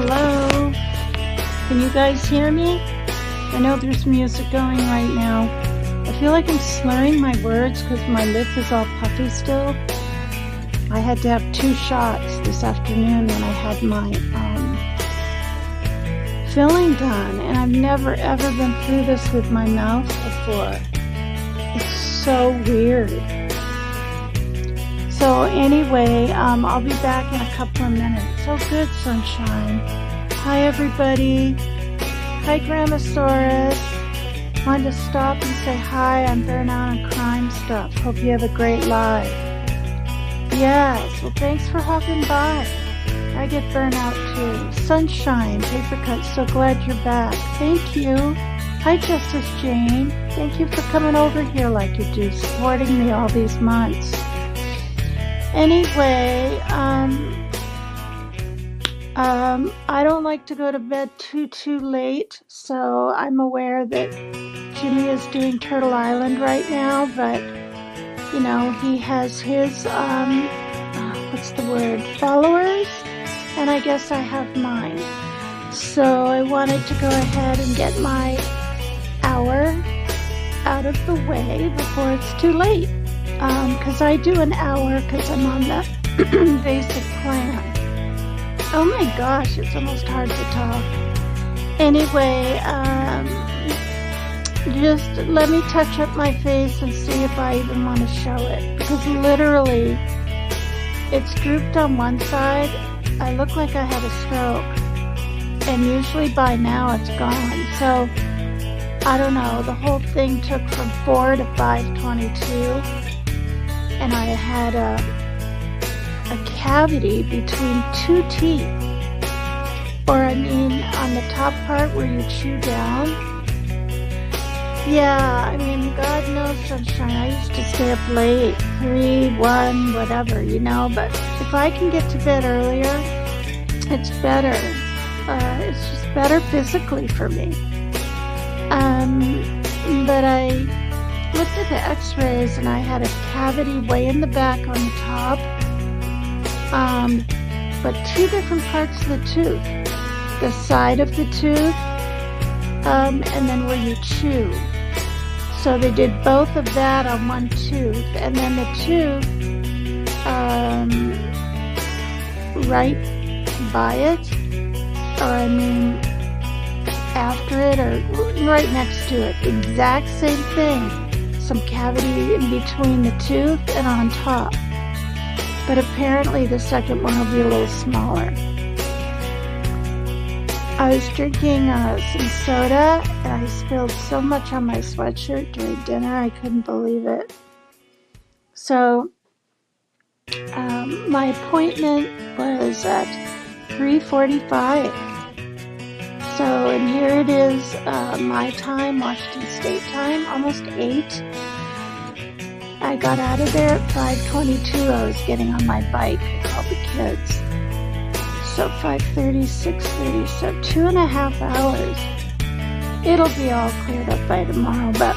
Hello. Can you guys hear me? I know there's music going right now. I feel like I'm slurring my words because my lip is all puffy still. I had to have 2 shots this afternoon when I had my filling done, and I've never ever been through this with my mouth before. It's so weird. So anyway, I'll be back in a couple of minutes. Oh, good, sunshine. Hi, everybody. Hi, Grandmasaurus. Wanted to stop and say hi on Burnout and Crime Stuff. Hope you have a great live. Yes, well, thanks for hopping by. I get burnout too. Sunshine, Paper Cut, so glad you're back. Thank you. Hi, Justice Jane. Thank you for coming over here like you do, supporting me all these months. Anyway, I don't like to go to bed too late, so I'm aware that Jimmy is doing Turtle Island right now, but, you know, he has his, followers, and I guess I have mine. So I wanted to go ahead and get my hour out of the way before it's too late. Because I do an hour because I'm on the basic plan. Oh my gosh, it's almost hard to talk. Anyway, just let me touch up my face and see if I even want to show it. Because literally, it's drooped on one side. I look like I had a stroke. And usually by now it's gone. So, I don't know, the whole thing took from 4 to 5:22. And I had a cavity between 2 teeth. Or I mean, on the top part where you chew down. Yeah, I mean, God knows, sunshine. I used to stay up late, 3, 1, whatever, you know. But if I can get to bed earlier, it's better. It's just better physically for me. But I looked at the x-rays and I had a cavity way in the back on the top, but 2 different parts of the tooth, the side of the tooth, and then where you chew. So they did both of that on one tooth, and then the tooth right by it, or I mean after it, or right next to it, exact same thing. Some cavity in between the tooth and on top. But apparently the second one will be a little smaller. I was drinking some soda and I spilled so much on my sweatshirt during dinner I couldn't believe it. So my appointment was at 3:45. So, and here it is, my time, Washington State time, almost 8. I got out of there at 5:22. I was getting on my bike with all the kids. So 5:30, 6:30, so 2.5 hours. It'll be all cleared up by tomorrow, but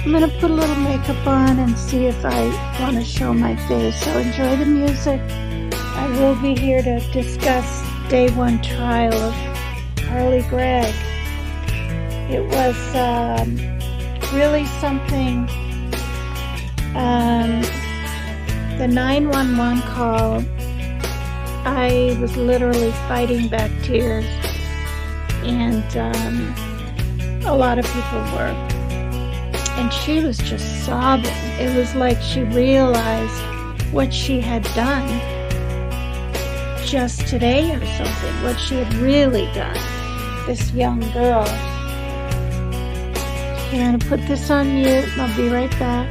I'm going to put a little makeup on and see if I want to show my face. So enjoy the music. I will be here to discuss day 1 trial of Harley Gregg. It was really something. The 911 call, I was literally fighting back tears, and a lot of people were. And she was just sobbing. It was like she realized what she had done just today or something, what she had really done. This young girl. Okay, I'm going to put this on mute and I'll be right back.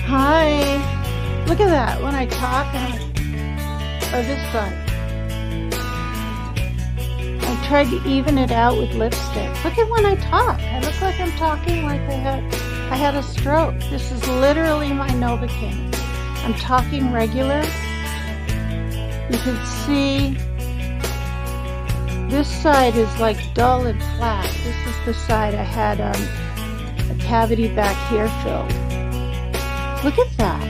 Hi. Look at that. When I talk, oh, this side. I tried to even it out with lipstick. Look at when I talk. I look like I'm talking like I had a stroke. This is literally my Novocaine. I'm talking regular. You can see this side is like dull and flat. This is the side I had a cavity back here filled. Look at that.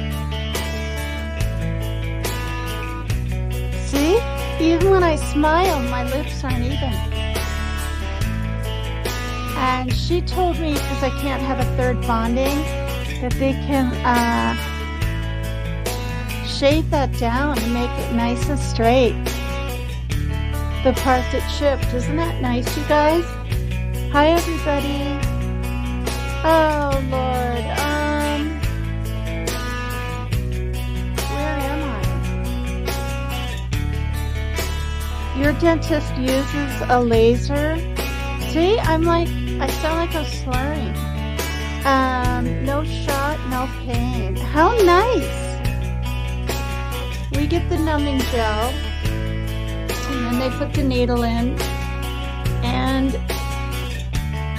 See? Even when I smile, my lips aren't even. And she told me, because I can't have a third bonding, that they can shade that down and make it nice and straight. The part that chipped. Isn't that nice, you guys? Hi, everybody. Oh, Lord. Where am I? Your dentist uses a laser. See, I sound like I'm slurring. No shot, no pain. How nice. We get the numbing gel, and then they put the needle in. And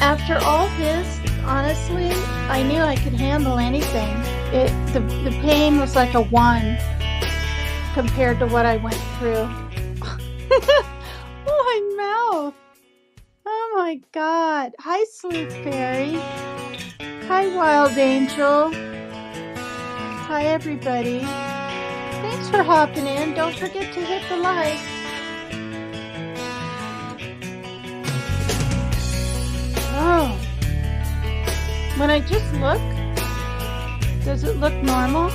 after all this, honestly, I knew I could handle anything. The pain was like a 1 compared to what I went through. Oh, my mouth. Oh my God. Hi, Sleuth Fairy. Hi, Wild Angel. Hi, everybody. Thanks for hopping in. Don't forget to hit the like. Oh. When I just look, does it look normal?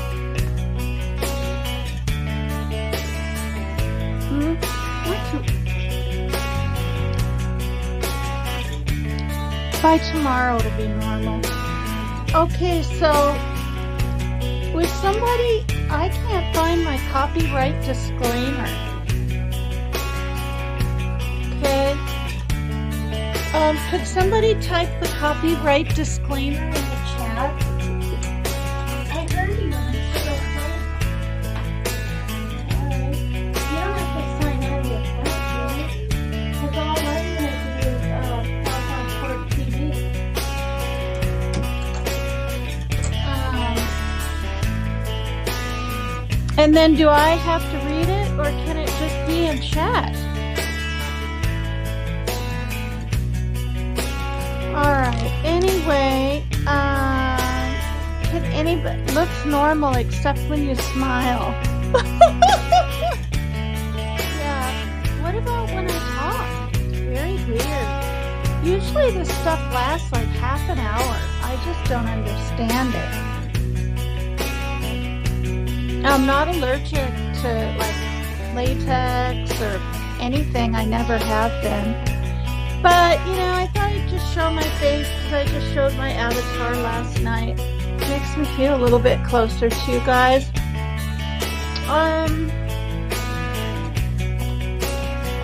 By tomorrow it'll be normal. Okay, so with somebody, I can't find my copyright disclaimer. Okay. Could somebody type the copyright disclaimer in the chat? And then do I have to read it, or can it just be in chat? All right. Anyway, can anybody looks normal except when you smile? Yeah. What about when I talk? It's very weird. Usually this stuff lasts like half an hour. I just don't understand it. I'm not allergic to like latex or anything. I never have been. But, you know, I thought I'd just show my face because I just showed my avatar last night. It makes me feel a little bit closer to you guys.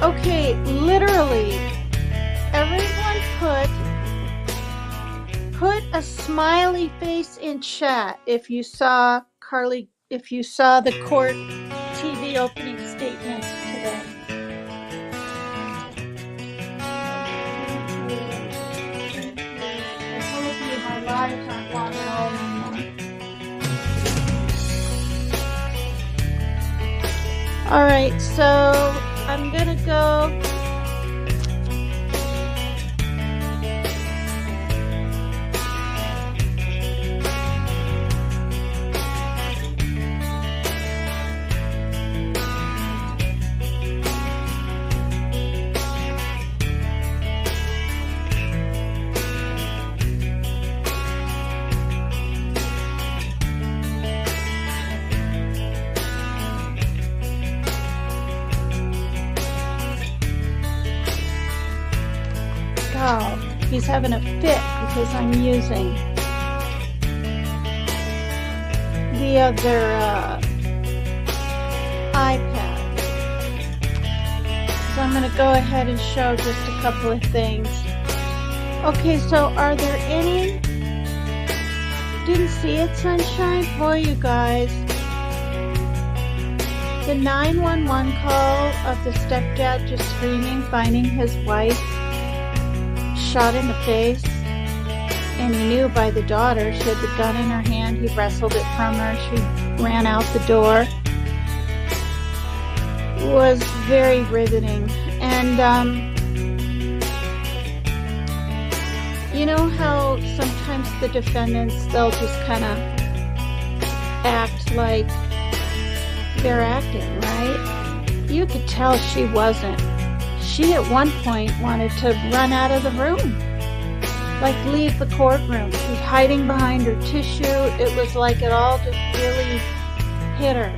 Okay, literally, everyone put a smiley face in chat if you saw the court TV opening statements today. I told you my lives aren't long at all anymore. All right, so I'm gonna go. Oh, he's having a fit because I'm using the other iPad. So I'm going to go ahead and show just a couple of things. Okay, so are there any? Didn't see it, sunshine? Boy, you guys. The 911 call of the stepdad just screaming, finding his wife shot in the face, and he knew by the daughter. She had the gun in her hand. He wrestled it from her. She ran out the door. It was very riveting. And you know how sometimes the defendants, they'll just kind of act like they're acting, right? You could tell she wasn't. She at one point wanted to run out of the room, like leave the courtroom. She was hiding behind her tissue. It was like it all just really hit her,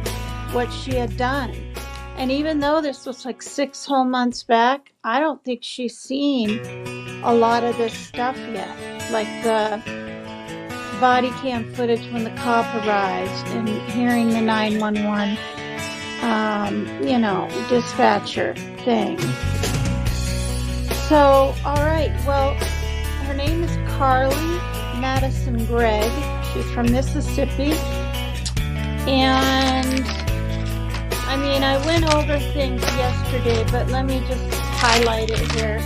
what she had done. And even though this was like 6 whole months back, I don't think she's seen a lot of this stuff yet, like the body cam footage when the cop arrives and hearing the 911, dispatcher thing. So, all right, well, her name is Carly Madison Gregg. She's from Mississippi. And, I mean, I went over things yesterday, but let me just highlight it here.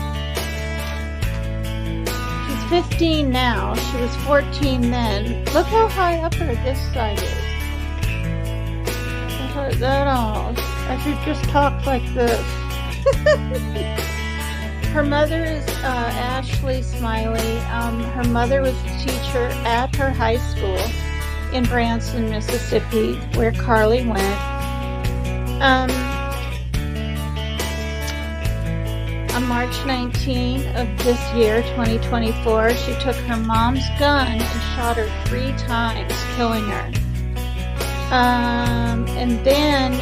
She's 15 now. She was 14 then. Look how high up her this side is. That all. I should just talk like this. Her mother is Ashley Smiley. Her mother was a teacher at her high school in Branson, Mississippi, where Carly went. On March 19 of this year, 2024, she took her mom's gun and shot her 3 times, killing her. And then I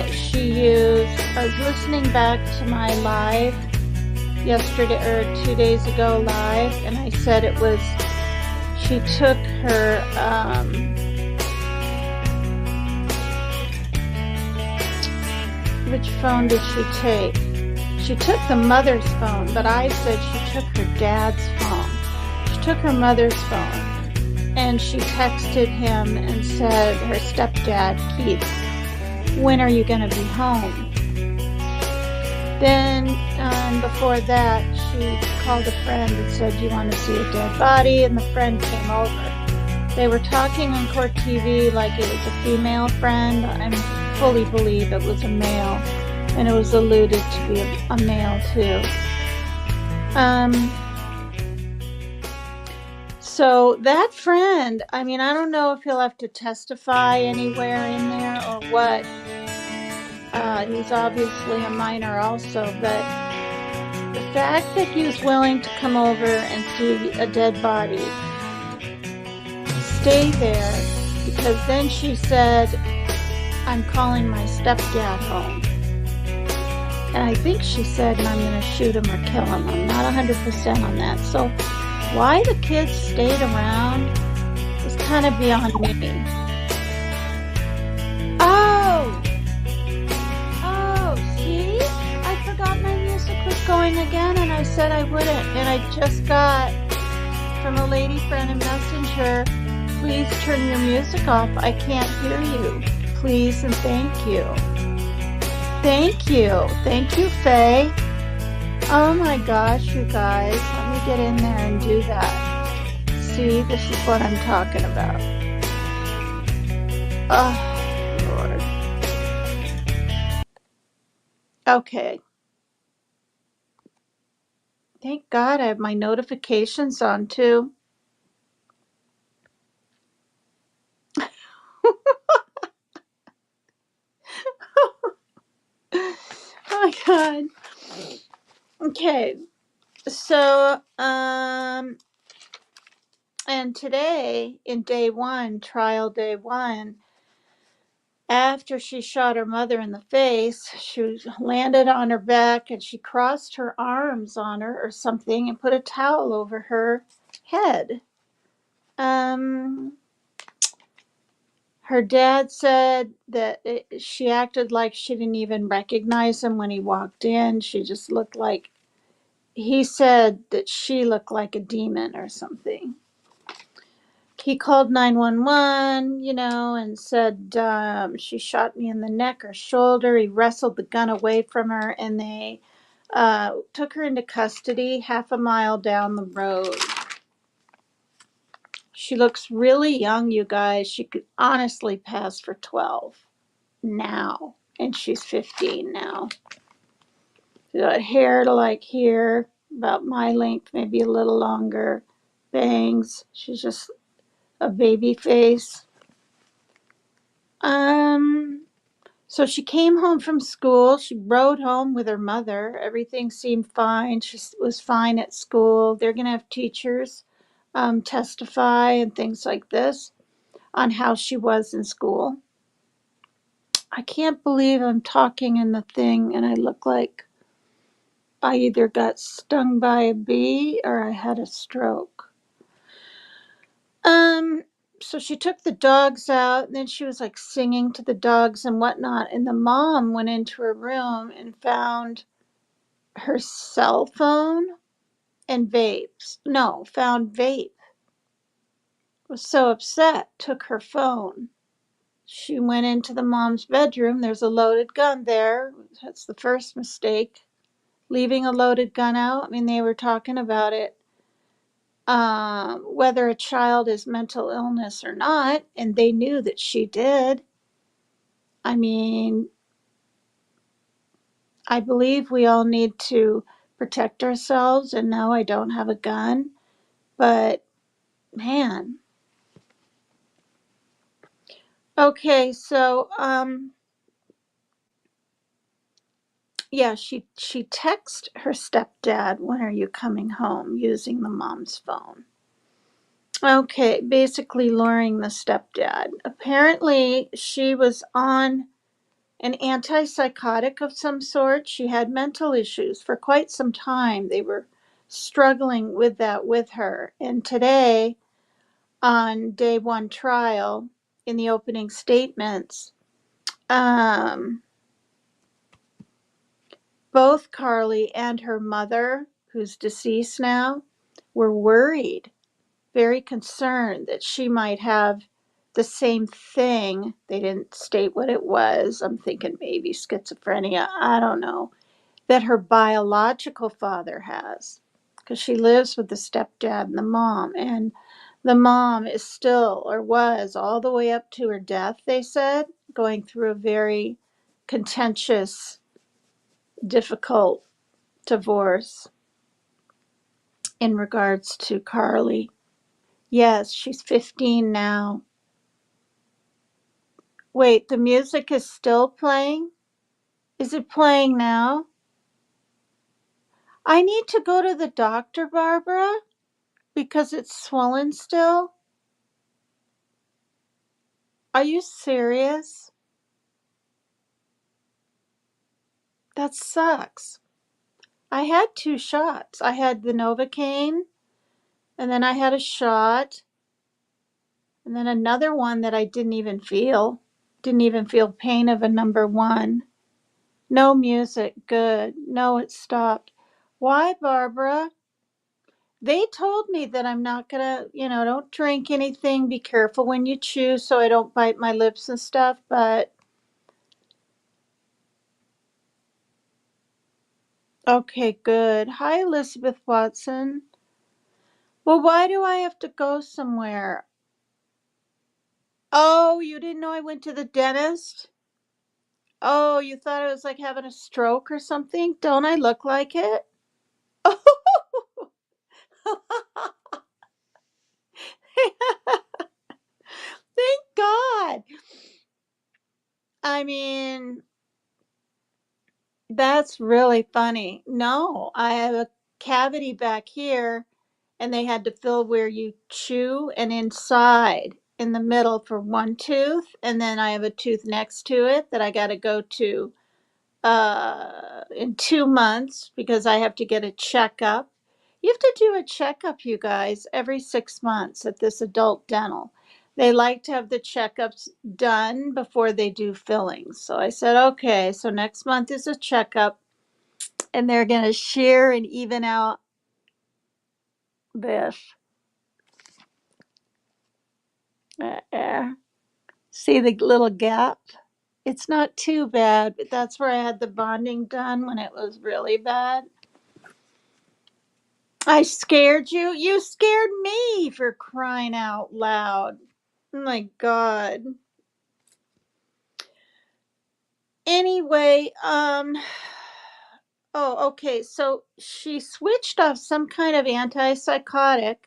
was listening back to my live yesterday, or 2 days ago live, and I said she took her, which phone did she take? She took the mother's phone, but I said she took her dad's phone. She took her mother's phone, and she texted him and said, her stepdad, Keith, when are you going to be home? Then, before that, she called a friend and said, do you want to see a dead body? And the friend came over. They were talking on court TV like it was a female friend. I'm fully believe it was a male, and it was alluded to be a male too. So that friend, I mean, I don't know if he'll have to testify anywhere in there or what. He's obviously a minor also, but the fact that he was willing to come over and see a dead body, stay there, because then she said, I'm calling my stepdad home. And I think she said, and I'm going to shoot him or kill him. I'm not 100% on that. So why the kids stayed around is kind of beyond me. Oh, see? I forgot my music was going again, and I said I wouldn't. And I just got from a lady friend in Messenger, please turn your music off. I can't hear you. Please and thank you. Thank you. Thank you, Faye. Oh my gosh, you guys. Let me get in there and do that. See, this is what I'm talking about. Oh, Lord. Okay. Thank God I have my notifications on too. Oh my God. Okay. So, and today in trial day one, after she shot her mother in the face, she landed on her back and she crossed her arms on her or something and put a towel over her head. Her dad said that she acted like she didn't even recognize him when he walked in. She just looked like, he said that she looked like a demon or something. He called 911, and said she shot me in the neck or shoulder. He wrestled the gun away from her, and they took her into custody half a mile down the road. She looks really young, you guys. She could honestly pass for 12 now, and she's 15 now. She got hair to like here, about my length, maybe a little longer, bangs. She's just a baby face. So she came home from school. She rode home with her mother. Everything seemed fine. She was fine at school. They're going to have teachers testify and things like this on how she was in school. I can't believe I'm talking in the thing and I look like I either got stung by a bee or I had a stroke. So she took the dogs out, and then she was like singing to the dogs and whatnot. And the mom went into her room and found her cell phone and vapes. No, found vape. Was so upset, took her phone. She went into the mom's bedroom. There's a loaded gun there. That's the first mistake. Leaving a loaded gun out. I mean, they were talking about it. Whether a child is mental illness or not, and they knew that she did. I mean, I believe we all need to protect ourselves, and no, I don't have a gun, but man. Okay, so yeah, she texted her stepdad, when are you coming home, using the mom's phone. Okay, basically luring the stepdad. Apparently, she was on an antipsychotic of some sort. She had mental issues for quite some time. They were struggling with that with her. And today, on day one trial, in the opening statements, both Carly and her mother, who's deceased now, were worried, very concerned that she might have the same thing. They didn't state what it was. I'm thinking maybe schizophrenia. I don't know. That her biological father has, because she lives with the stepdad and the mom. And The mom is still, or was, all the way up to her death, they said, going through a very contentious, difficult divorce in regards to Carly. Yes, she's 15 now. Wait, the music is still playing? Is it playing now? I need to go to the doctor, Barbara, because it's swollen still. Are you serious? That sucks. I had 2 shots. I had the Novocaine, and then I had a shot, and then another one that I didn't even feel. Didn't even feel pain of a number 1. No music. Good. No, it stopped. Why, Barbara? They told me that I'm not gonna, don't drink anything. Be careful when you chew so I don't bite my lips and stuff. But okay, good. Hi, Elizabeth Watson. Well, why do I have to go somewhere? Oh, you didn't know I went to the dentist? Oh, you thought I was like having a stroke or something? Don't I look like it? Thank God. I mean, that's really funny. No, I have a cavity back here, and they had to fill where you chew and inside in the middle for one tooth. And then I have a tooth next to it that I got to go to in 2 months because I have to get a checkup. You have to do a checkup, you guys, every 6 months at this adult dental. They like to have the checkups done before they do fillings. So I said, okay, so next month is a checkup, and they're going to shear and even out this. See the little gap? It's not too bad, but that's where I had the bonding done when it was really bad. I scared you? You scared me, for crying out loud. Oh my God. Anyway, oh, okay. So she switched off some kind of antipsychotic.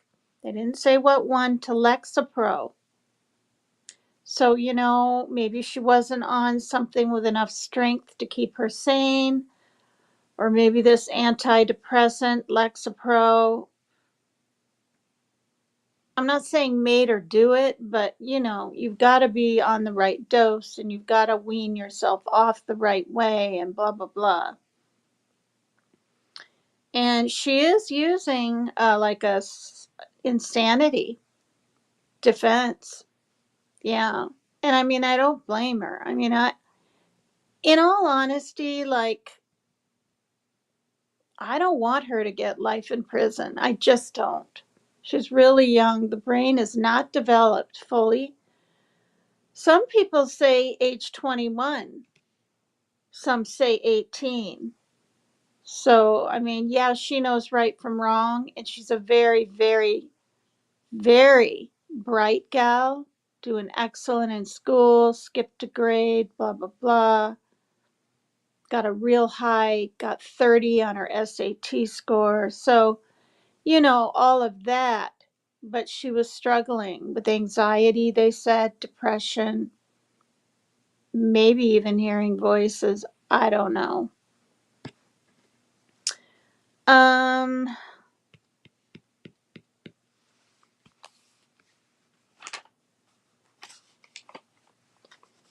They didn't say what one, to Lexapro. So, maybe she wasn't on something with enough strength to keep her sane, or maybe this antidepressant, Lexapro, I'm not saying made her do it, but you've got to be on the right dose, and you've got to wean yourself off the right way, and blah, blah, blah. And she is using like insanity defense. Yeah. And I mean, I don't blame her. I mean, in all honesty, like, I don't want her to get life in prison. I just don't. She's really young. The brain is not developed fully. Some people say age 21. Some say 18. So, I mean, yeah, she knows right from wrong. And she's a very, very, very bright gal, doing excellent in school, skipped a grade, blah, blah, blah. Got a real high, got 30 on her SAT score. So, all of that. But she was struggling with anxiety, they said, depression, maybe even hearing voices. I don't know. Um,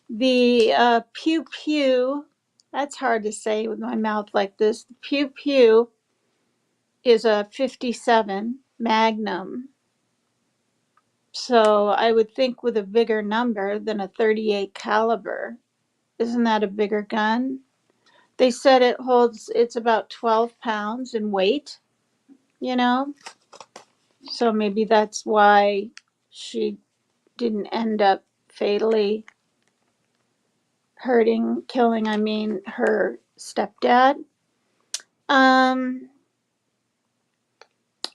the pew pew, that's hard to say with my mouth like this. The pew pew is a 57 Magnum. So I would think with a bigger number than a 38 caliber. Isn't that a bigger gun? They said it's about 12 pounds in weight, you know? So maybe that's why she didn't end up fatally killing, her stepdad. Um,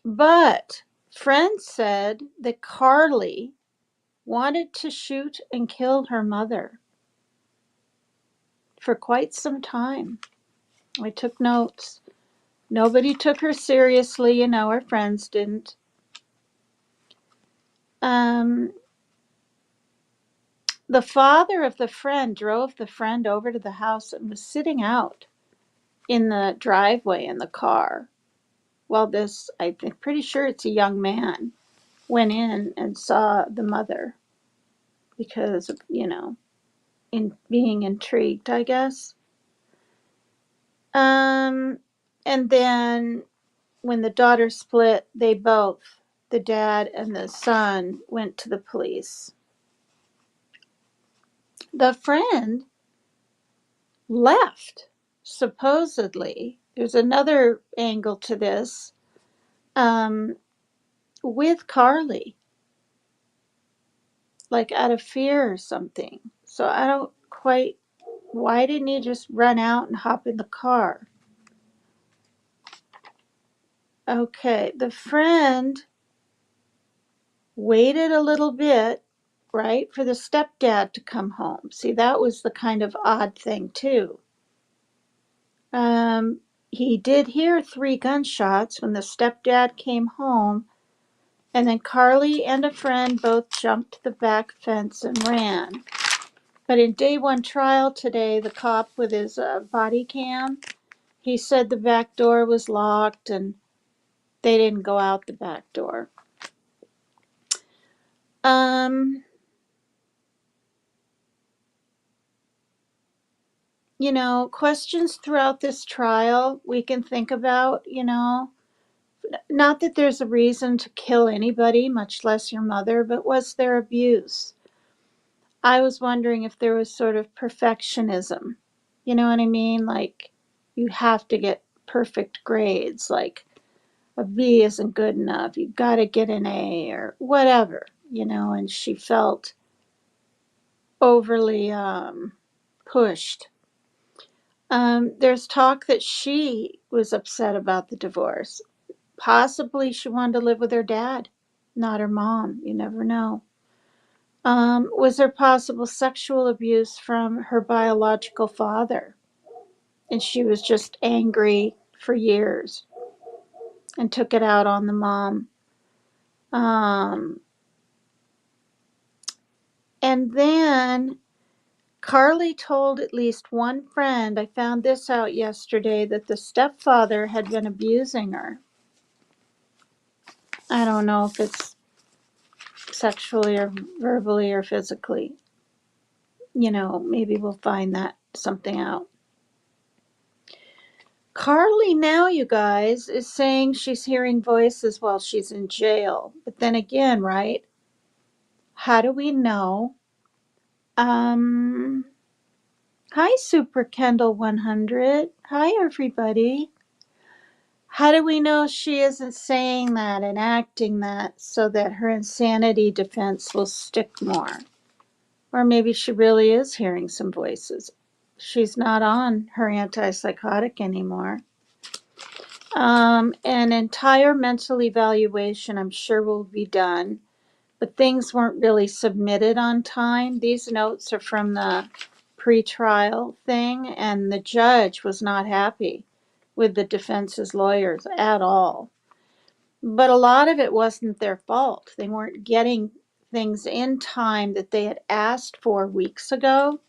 but Friends said that Carly wanted to shoot and kill her mother for quite some time. I took notes. Nobody took her seriously, her friends didn't. The father of the friend drove the friend over to the house and was sitting out in the driveway in the car while this, I'm pretty sure it's a young man, went in and saw the mother because of, in being intrigued, I guess. And then when the daughter split, they both, the dad and the son, went to the police. The friend left, supposedly. There's another angle to this, with Carly, like out of fear or something. So I don't quite, why didn't he just run out and hop in the car? Okay, the friend waited a little bit, right, for the stepdad to come home. See, that was the kind of odd thing, too. He did hear 3 gunshots when the stepdad came home, and then Carly and a friend both jumped the back fence and ran. But in day 1 trial today, the cop with his body cam, he said the back door was locked and they didn't go out the back door. Questions throughout this trial we can think about, not that there's a reason to kill anybody, much less your mother, but was there abuse? I was wondering if there was sort of perfectionism. You know what I mean? Like, you have to get perfect grades, like a B isn't good enough. You've got to get an A or whatever, and she felt overly pushed. There's talk that she was upset about the divorce. Possibly she wanted to live with her dad, not her mom. You never know. Was there possible sexual abuse from her biological father? And she was just angry for years and took it out on the mom. And then Carly told at least one friend, I found this out yesterday, that the stepfather had been abusing her. I don't know if it's sexually or verbally or physically. Maybe we'll find that something out. Carly now, you guys, is saying she's hearing voices while she's in jail. But then again, right? How do we know? Hi, Super Kendall 100. Hi, everybody. How do we know she isn't saying that and acting that so that her insanity defense will stick more? Or maybe she really is hearing some voices. She's not on her antipsychotic anymore. An entire mental evaluation, I'm sure, will be done, but things weren't really submitted on time. These notes are from the pre-trial thing, and the judge was not happy with the defense's lawyers at all. But a lot of it wasn't their fault. They weren't getting things in time that they had asked for weeks ago.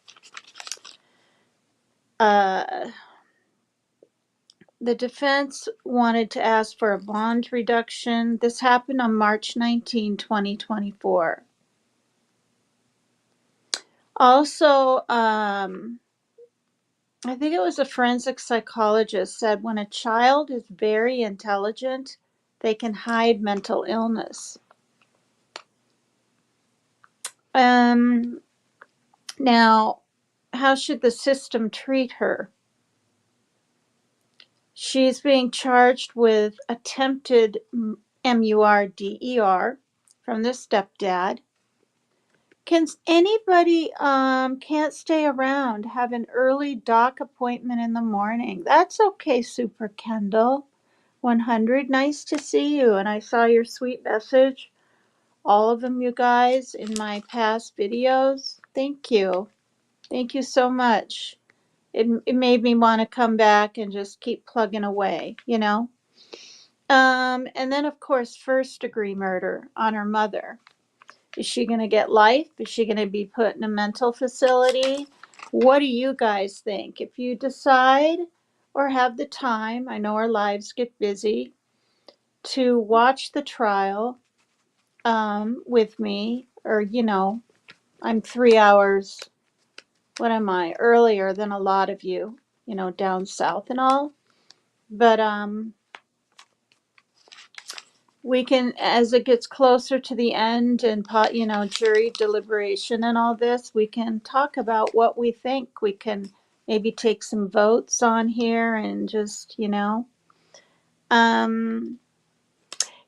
The defense wanted to ask for a bond reduction. This happened on March 19, 2024. Also, I think it was a forensic psychologist said when a child is very intelligent, they can hide mental illness. Now, how should the system treat her? She's being charged with attempted MURDER from the stepdad. Can anybody can't stay around, have an early doc appointment in the morning? That's okay, Super Kendall. 100. Nice to see you. And I saw your sweet message, all of them, you guys, in my past videos. Thank you. Thank you so much. It made me want to come back and just keep plugging away, you know? And then, of course, first degree murder on her mother. Is she going to get life? Is she going to be put in a mental facility? What do you guys think? If you decide or have the time, I know our lives get busy, to watch the trial with me, or, you know, I'm 3 hours, what am I, earlier than a lot of you, you know, down south and all. But we can, as it gets closer to the end and, you know, jury deliberation and all this, we can talk about what we think. We can maybe take some votes on here and just, you know.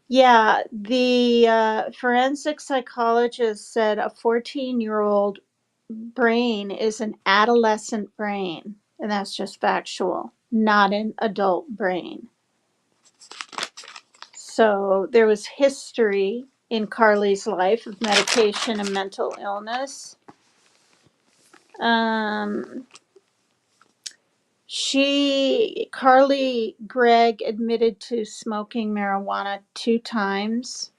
Yeah, the forensic psychologist said a 14-year-old brain is an adolescent brain, and that's just factual, not an adult brain. So there was history in Carly's life of medication and mental illness. Carly Gregg admitted to smoking marijuana 2 times.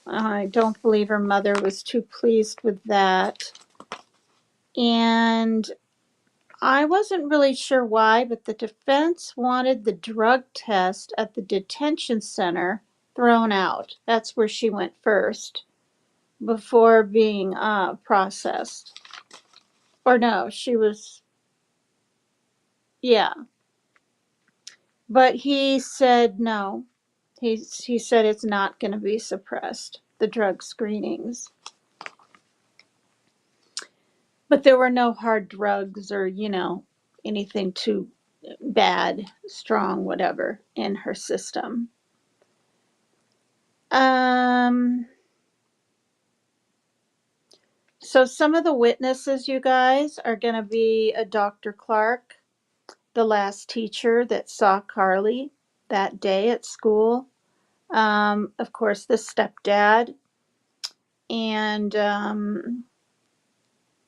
I don't believe her mother was too pleased with that. And I wasn't really sure why, but the defense wanted the drug test at the detention center thrown out. That's where she went first before being processed. Or no, she was, yeah. But he said no. He said it's not going to be suppressed, the drug screenings. But there were no hard drugs or, you know, anything too bad, strong, whatever, in her system. So some of the witnesses, you guys, are going to be a Dr. Clark, the last teacher that saw Carly that day at school. Of course, the stepdad. And,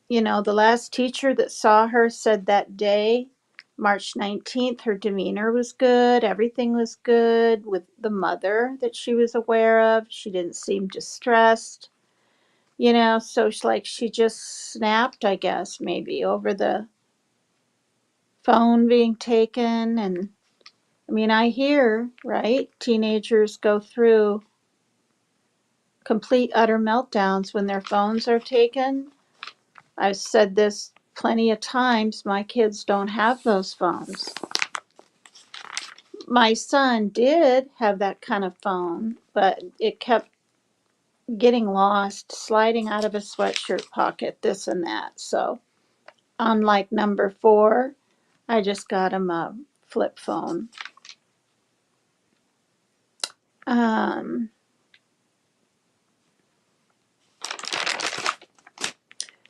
you know, the last teacher that saw her said that day, March 19th, her demeanor was good. Everything was good with the mother that she was aware of. She didn't seem distressed, you know, so she just snapped, I guess, maybe over the phone being taken. And I mean, I hear, right, teenagers go through complete utter meltdowns when their phones are taken. I've said this plenty of times. My kids don't have those phones. My son did have that kind of phone, but it kept getting lost, sliding out of a sweatshirt pocket, this and that. So unlike number 4, I just got him a flip phone.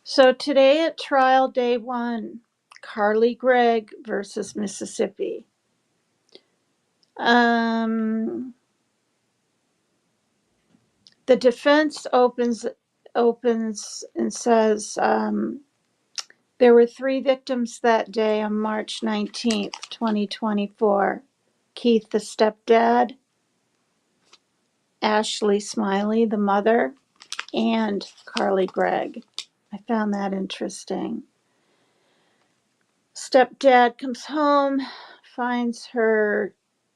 So today at trial day 1, Carly Gregg versus Mississippi. The defense opens and says there were 3 victims that day on March 19th, 2024. Keith, the stepdad, Ashley Smiley, the mother, and Carly Gregg. I found that interesting. Stepdad comes home, finds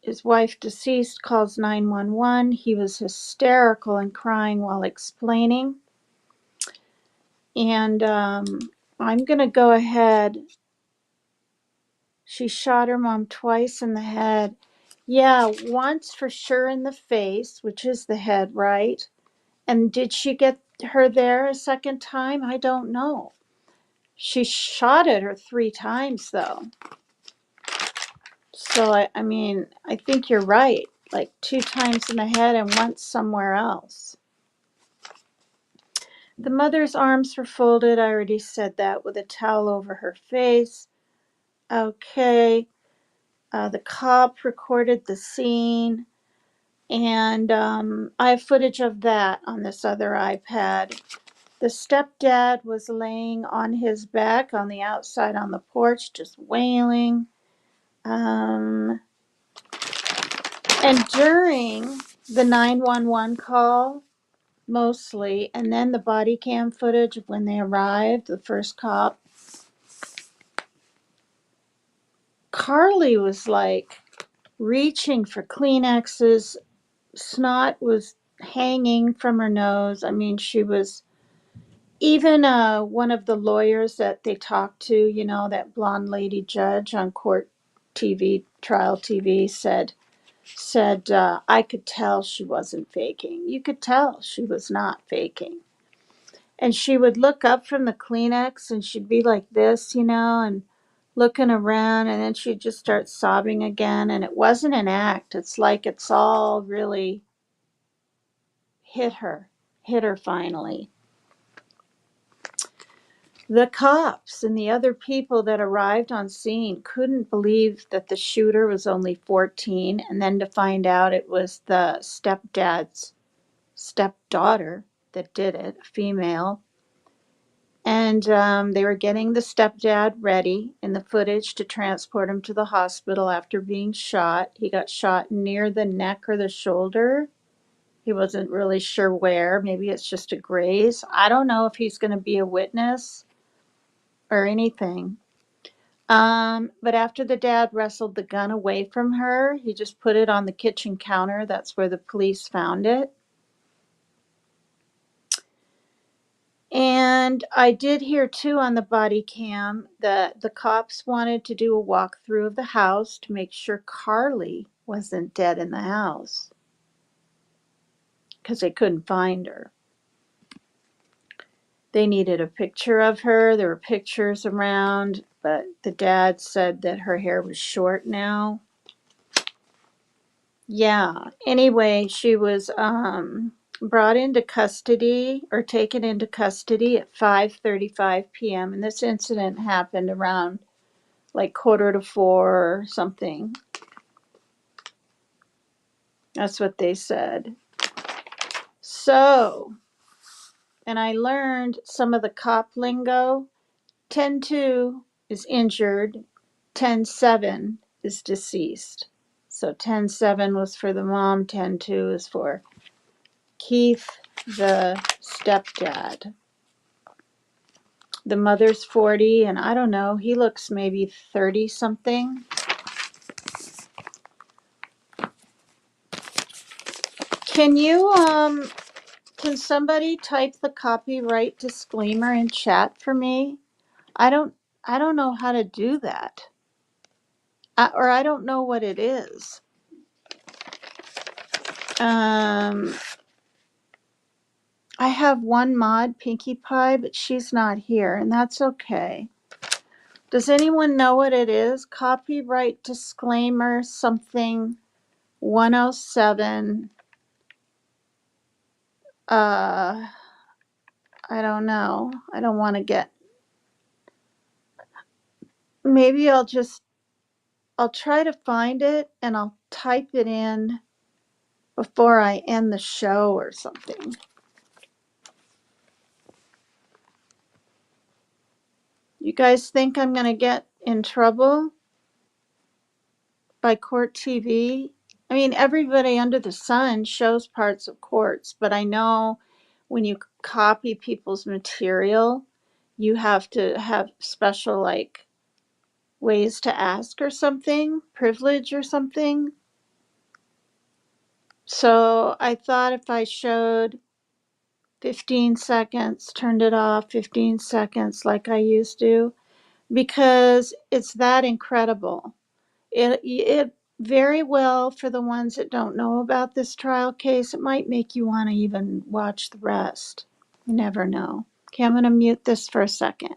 his wife deceased, calls 911. He was hysterical and crying while explaining. And I'm going to go ahead. She shot her mom twice in the head. Yeah, once for sure in the face, which is the head, right? And did she get her there a second time? I don't know. She shot at her 3 times, though. So, I mean, I think you're right. Like 2 times in the head and once somewhere else. The mother's arms were folded. I already said that, with a towel over her face. Okay. The cop recorded the scene, and I have footage of that on this other iPad. The stepdad was laying on his back on the outside on the porch, just wailing. And during the 911 call, mostly, and then the body cam footage of when they arrived, the first cop, Carly was like reaching for Kleenexes. Snot was hanging from her nose. I mean, she was even one of the lawyers that they talked to, you know, that blonde lady judge on court TV, trial TV, said I could tell she wasn't faking. You could tell she was not faking. And she would look up from the Kleenex and she'd be like this, you know, and looking around, and then she'd just start sobbing again. And it wasn't an act. It's like it's all really hit her finally. The cops and the other people that arrived on scene couldn't believe that the shooter was only 14, and then to find out it was the stepdad's stepdaughter that did it, a female. And they were getting the stepdad ready in the footage to transport him to the hospital after being shot. He got shot near the neck or the shoulder. He wasn't really sure where. Maybe it's just a graze. I don't know if he's going to be a witness or anything. But after the dad wrestled the gun away from her, he just put it on the kitchen counter. That's where the police found it. And I did hear too on the body cam that the cops wanted to do a walkthrough of the house to make sure Carly wasn't dead in the house because they couldn't find her. They needed a picture of her. There were pictures around, but the dad said that her hair was short now. Yeah. Anyway, she was brought into custody or taken into custody at 5:35 p.m. and this incident happened around like 3:45 or something. That's what they said. So, and I learned some of the cop lingo. 10-2 is injured, 10-7 is deceased. So 10-7 was for the mom, 10-2 is for Keith, the stepdad. The mother's 40, and I don't know, he looks maybe 30 something. Can you, can somebody type the copyright disclaimer in chat for me? I don't know how to do that. Or I don't know what it is. I have one mod, Pinkie Pie, but she's not here, and that's okay. Does anyone know what it is? Copyright disclaimer something 107. I don't know. I don't want to get. Maybe I'll try to find it and I'll type it in before I end the show or something. You guys think I'm going to get in trouble by court TV? I mean, everybody under the sun shows parts of courts, but I know when you copy people's material, you have to have special, like, ways to ask or something, privilege or something. So I thought if I showed 15 seconds, turned it off 15 seconds like I used to, because it's that incredible. It very well, for the ones that don't know about this trial case, it might make you want to even watch the rest. You never know. Okay, I'm going to mute this for a second.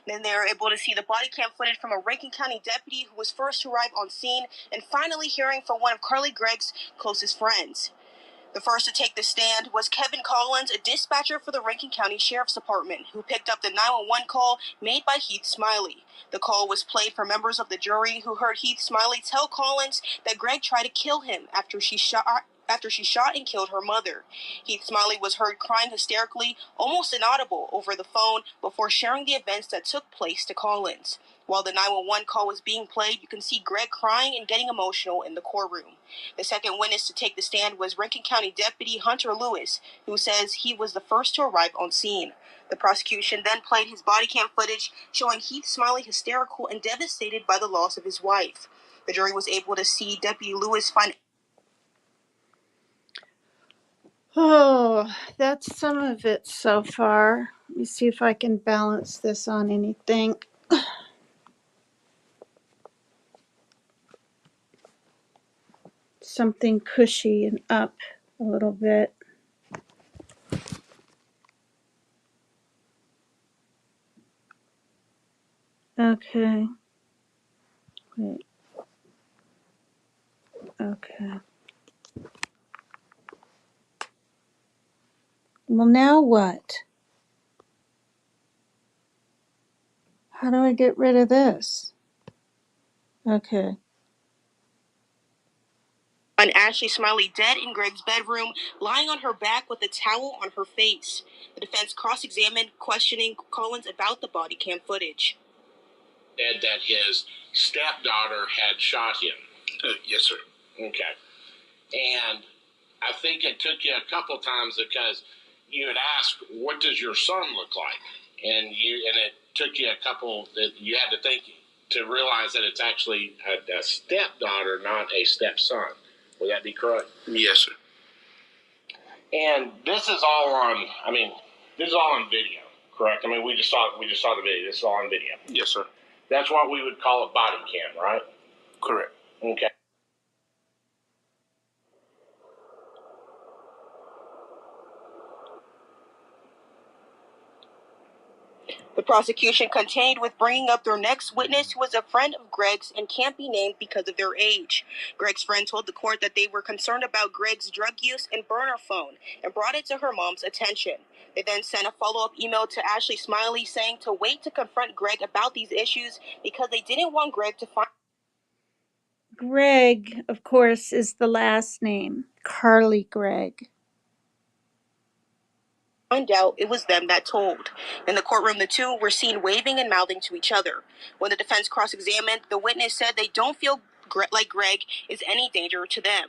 Then they were able to see the body cam footage from a Rankin County deputy who was first to arrive on scene, and finally hearing from one of Carly Gregg's closest friends. The first to take the stand was Kevin Collins, a dispatcher for the Rankin County Sheriff's Department, who picked up the 911 call made by Heath Smiley. The call was played for members of the jury who heard Heath Smiley tell Collins that Gregg tried to kill him after she shot and killed her mother. Heath Smiley was heard crying hysterically, almost inaudible, over the phone before sharing the events that took place to Collins. While the 911 call was being played, you can see Gregg crying and getting emotional in the courtroom. The second witness to take the stand was Rankin County Deputy Hunter Lewis, who says he was the first to arrive on scene. The prosecution then played his body cam footage showing Heath Smiley hysterical and devastated by the loss of his wife. The jury was able to see Deputy Lewis find... Oh, that's some of it so far. Let me see if I can balance this on anything. Something cushy and up a little bit. Okay. Wait. Okay. Well, now what? How do I get rid of this? Okay. On Ashley Smiley dead in Gregg's bedroom, lying on her back with a towel on her face. The defense cross-examined, questioning Collins about the body cam footage. Said that his stepdaughter had shot him. Yes, sir. Okay. And I think it took you a couple times because you had asked, what does your son look like? And it took you a couple that you had to think to realize that it's actually a stepdaughter, not a stepson. Would that be correct? Yes, sir. And this is all on, this is all on video, correct? We just saw the video. This is all on video. Yes, sir. That's what we would call a body cam, right? Correct. Okay. The prosecution continued with bringing up their next witness, who was a friend of Gregg's and can't be named because of their age. Gregg's friend told the court that they were concerned about Gregg's drug use and burner phone and brought it to her mom's attention. They then sent a follow-up email to Ashley Smiley saying to wait to confront Gregg about these issues because they didn't want Gregg to find... Gregg, of course, is the last name. Carly Gregg. Out it was them that told. In the courtroom, the two were seen waving and mouthing to each other. When the defense cross-examined, the witness said they don't feel like Gregg is any danger to them.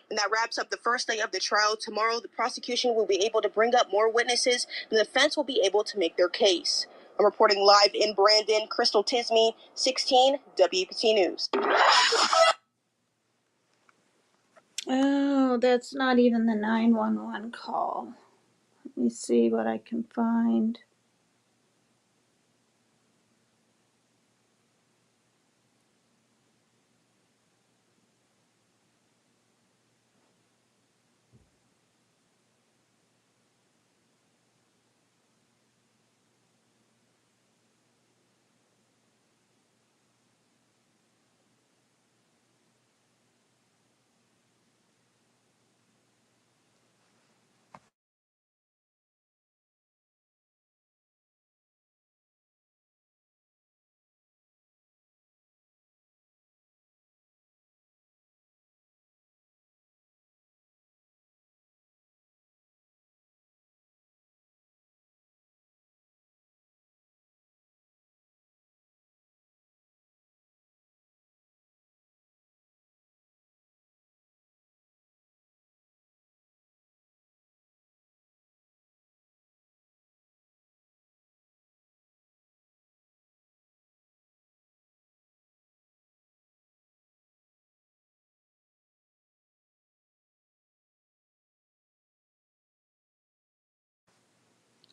And that wraps up the first day of the trial. Tomorrow, the prosecution will be able to bring up more witnesses, and the defense will be able to make their case. I'm reporting live in Brandon, Crystal Tisme, 16 WPT News. Oh, that's not even the 911 call. Let me see what I can find.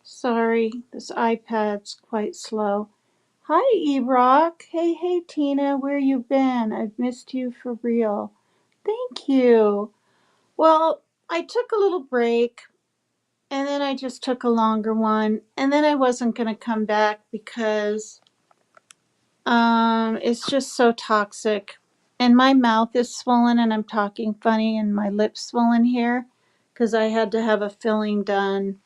Sorry, this iPad's quite slow. Hi, E-Rock. Hey, Tina, where you been? I've missed you for real. Thank you. Well, I took a little break, And then I just took a longer one. And then I wasn't going to come back because it's just so toxic. And my mouth is swollen and I'm talking funny and my lips swollen here because I had to have a filling done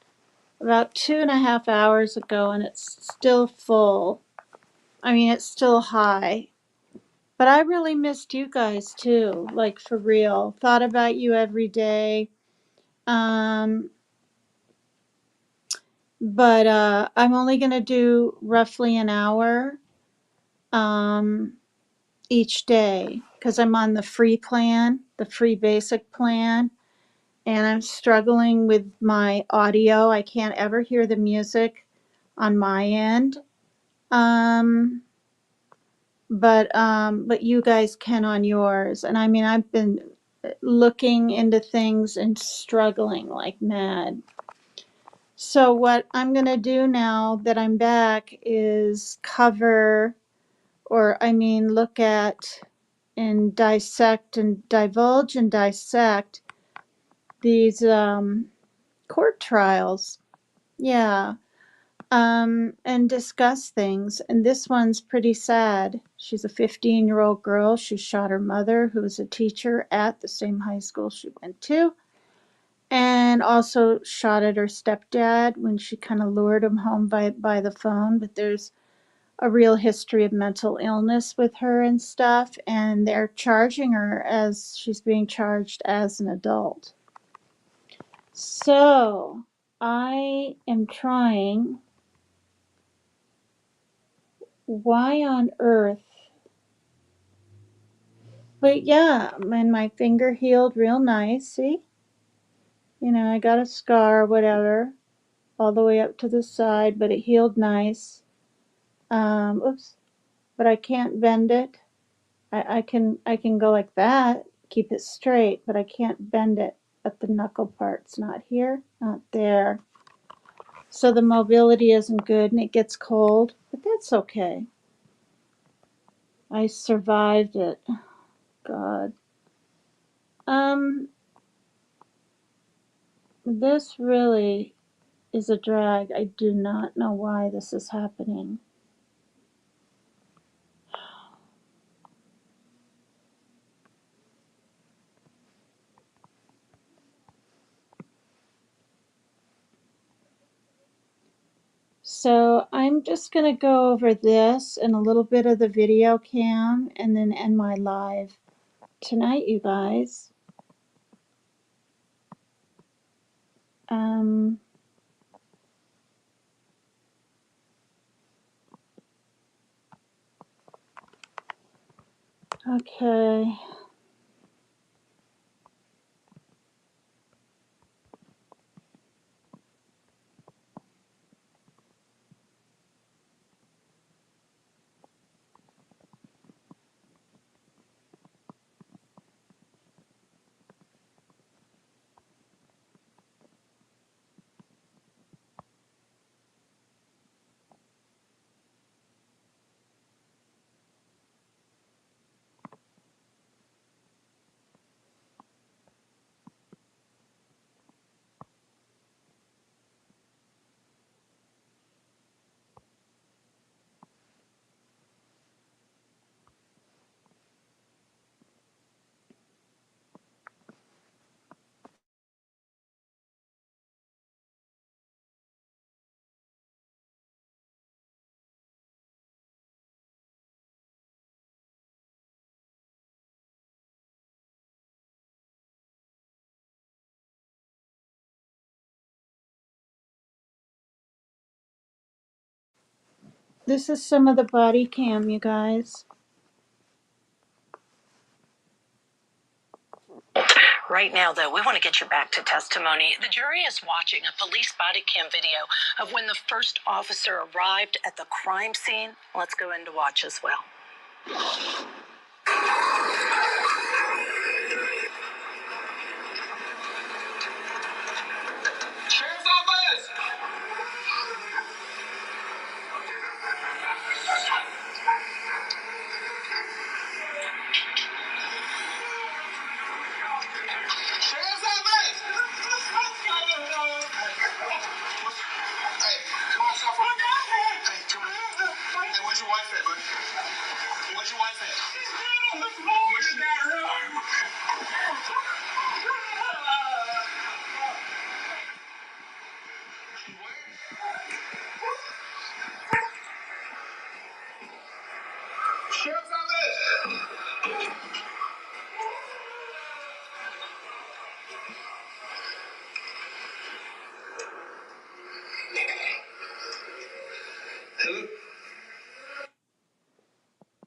about 2.5 hours ago and it's still full. I mean, it's still high. But I really missed you guys too, like for real. Thought about you every day. Um, but I'm only going to do roughly an hour each day because I'm on the free plan, the free basic plan, and I'm struggling with my audio. I can't ever hear the music on my end. But you guys can on yours. And I mean, I've been looking into things and struggling like mad. So what I'm going to do now that I'm back is cover, or I mean look at and dissect and divulge and dissect these court trials. Yeah. And discuss things. And this one's pretty sad. She's a 15-year-old girl. She shot her mother, who was a teacher at the same high school she went to, and also shot at her stepdad when she kind of lured him home by the phone. But there's a real history of mental illness with her and stuff, and they're charging her as she's being charged as an adult. So I am trying. Why on earth? But yeah, and my finger healed real nice. See? You know, I got a scar, whatever, all the way up to the side, but it healed nice. Oops. But I can't bend it. I can go like that, keep it straight, but I can't bend it at the knuckle parts. Not here, not there. So the mobility isn't good and it gets cold, but that's okay. I survived it. God. This really is a drag. I do not know why this is happening. So I'm just going to go over this and a little bit of the video cam and then end my live tonight, you guys. Okay. This is some of the body cam, you guys. Right now, though, we want to get you back to testimony. The jury is watching a police body cam video of when the first officer arrived at the crime scene. Let's go in to watch as well. Sheriff's office! Sheriff's office!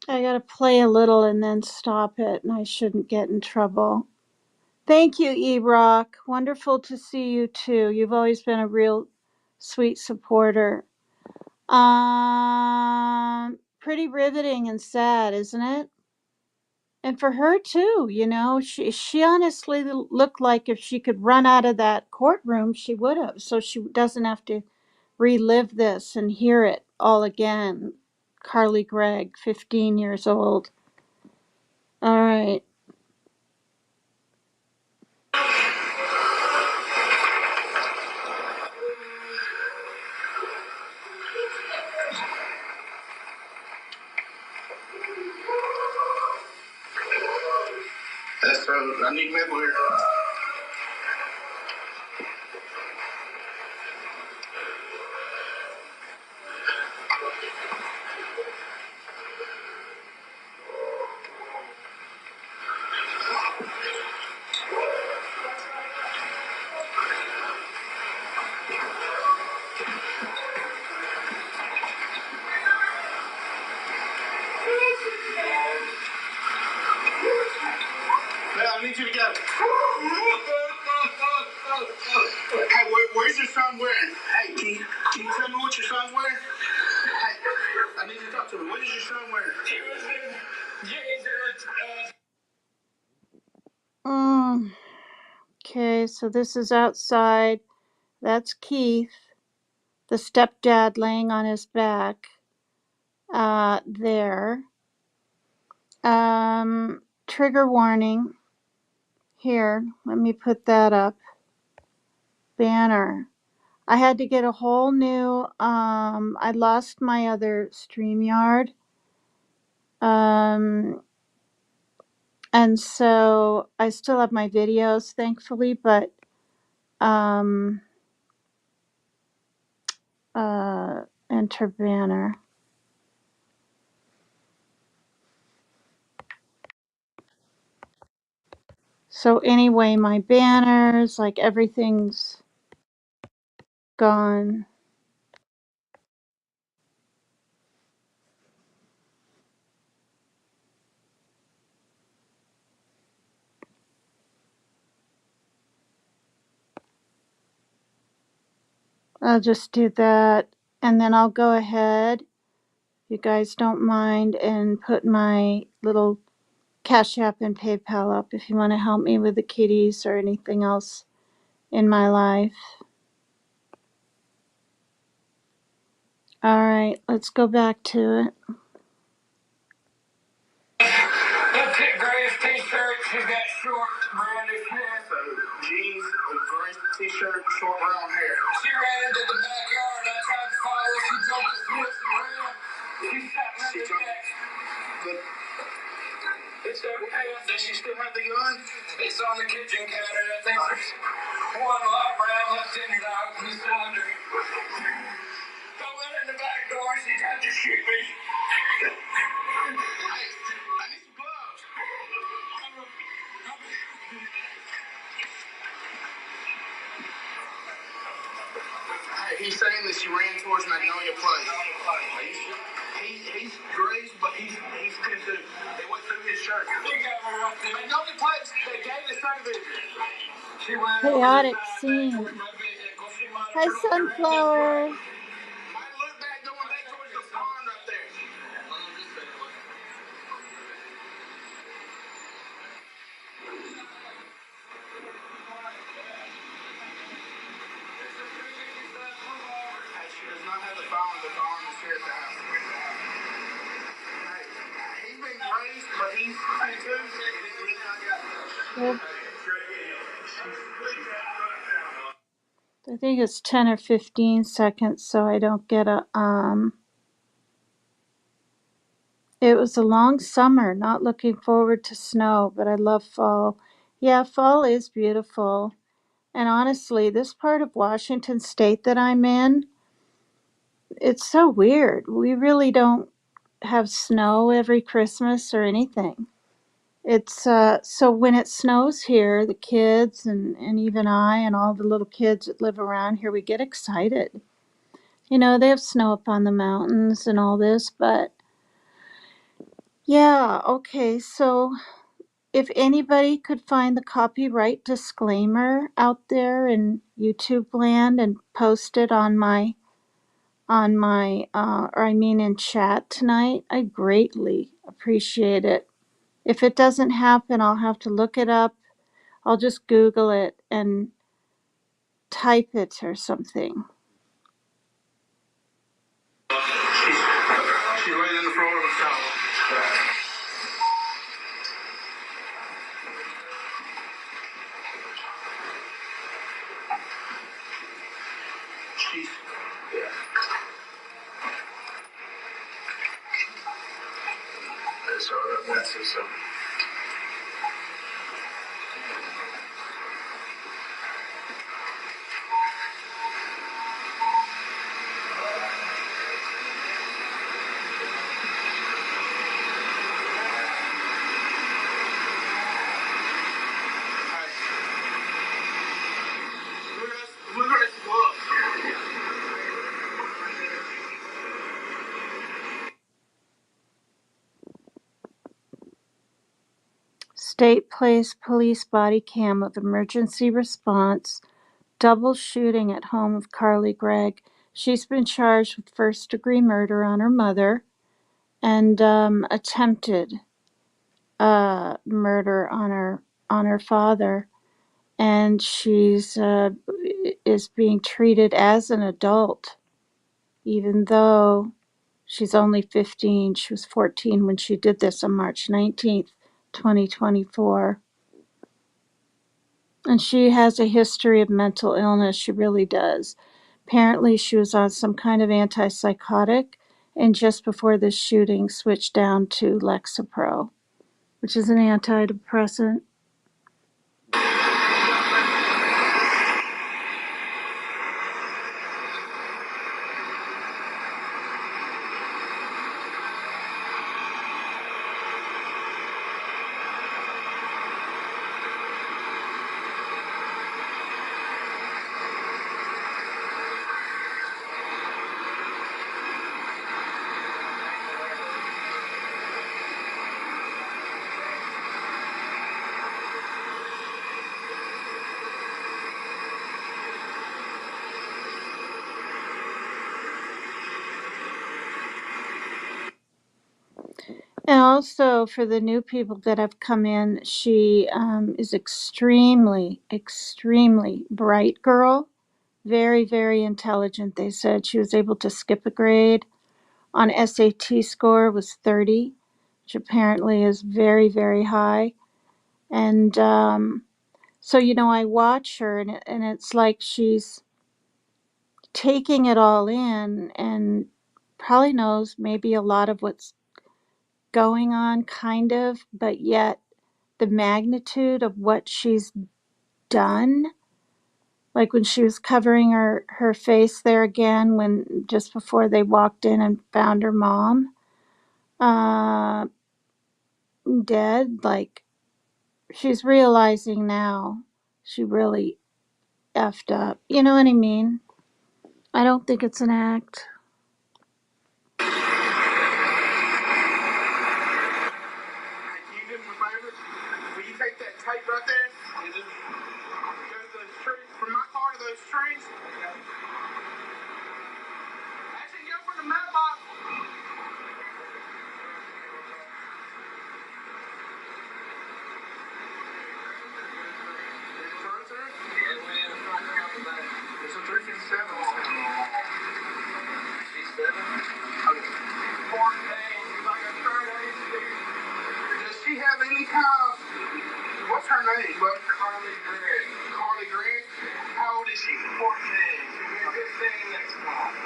I gotta play a little and then stop it, and I shouldn't get in trouble. Thank you, E-Rock. Wonderful to see you too. You've always been a real sweet supporter. Pretty riveting and sad, isn't it? And for her too, you know, she honestly looked like if she could run out of that courtroom, she would have. So she doesn't have to relive this and hear it all again. Carly Gregg, 15 years old. All right. I need medical here. I need you to go. Hey, where's your son wearing? Hey, can you tell me what your son's wearing? Hey, I need you to talk to me. What is your son wearing? He was in Okay, so this is outside. That's Keith, the stepdad laying on his back. There. Trigger warning. Here, let me put that up. Banner. I had to get a whole new, I lost my other StreamYard. And so I still have my videos, thankfully, but enter banner. So anyway, my banners, like everything's gone. I'll just do that, and then I'll go ahead, if you guys don't mind, and put my little Cash App and PayPal up if you want to help me with the kitties or anything else in my life. All right, let's go back to it. Let's get Gray's t-shirt. She's got short, brownish hair. So, jeans, a gray t-shirt, short brown hair. She ran into the backyard. I tried to follow her. She jumped the fence and ran. She shot me in the neck. But it's okay. Does she still have the gun? It's on the kitchen counter. I think there's one live round left in it. I opened the cylinder. I went in the back door. She tried to shoot me. Hey, I need some gloves. Hey, he's saying that she ran towards Magnolia Place. He's grazed, but he's good too. They went through his shirt. Magnolia Place, they gave the service. Chaotic scene. Hi, Sunflower. Might look back going back towards the pond up there. She does not have the phone. The phone is here at the house. Hey, he's been grazed, but he's too. Yep. I think it's 10 or 15 seconds, so I don't get a It was a long summer, not looking forward to snow, but I love fall. Yeah, fall is beautiful. And honestly, this part of Washington state that I'm in, it's so weird. We really don't have snow every Christmas or anything. It's so when it snows here, the kids and even I and all the little kids that live around here, we get excited. You know, they have snow up on the mountains and all this, but yeah, okay. So if anybody could find the copyright disclaimer out there in YouTube land and post it on my or I mean in chat tonight, I greatly appreciate it. If it doesn't happen, I'll have to look it up. I'll just Google it and type it or something. She's laying in the floor with a towel. She's, yeah. That's all right. That's just so. State police body cam of emergency response, double shooting at home of Carly Gregg. She's been charged with first-degree murder on her mother and attempted murder on her father, and she's is being treated as an adult, even though she's only 15. She was 14 when she did this on March 19th, 2024. And she has a history of mental illness. She really does. Apparently, she was on some kind of antipsychotic, and just before this shooting, switched down to Lexapro, which is an antidepressant. And also for the new people that have come in, she is extremely, extremely bright girl. Very, very intelligent. They said she was able to skip a grade. On SAT score was 30, which apparently is very, very high. And so, you know, I watch her and it's like she's taking it all in and probably knows maybe a lot of what's going on, kind of, but yet the magnitude of what she's done, like when she was covering her face there again, when just before they walked in and found her mom uh dead, like she's realizing now she really effed up, you know what I mean? I don't think it's an act. Can you do me a favor? Will you take that tape right there and just go to those trees, from my car to those trees? Actually, go for the mailbox. It's a 357. Does she have any kind of, what's her name? What? Carly Gregg. Carly Gregg? How old is she? 14. She'll be 15 next month.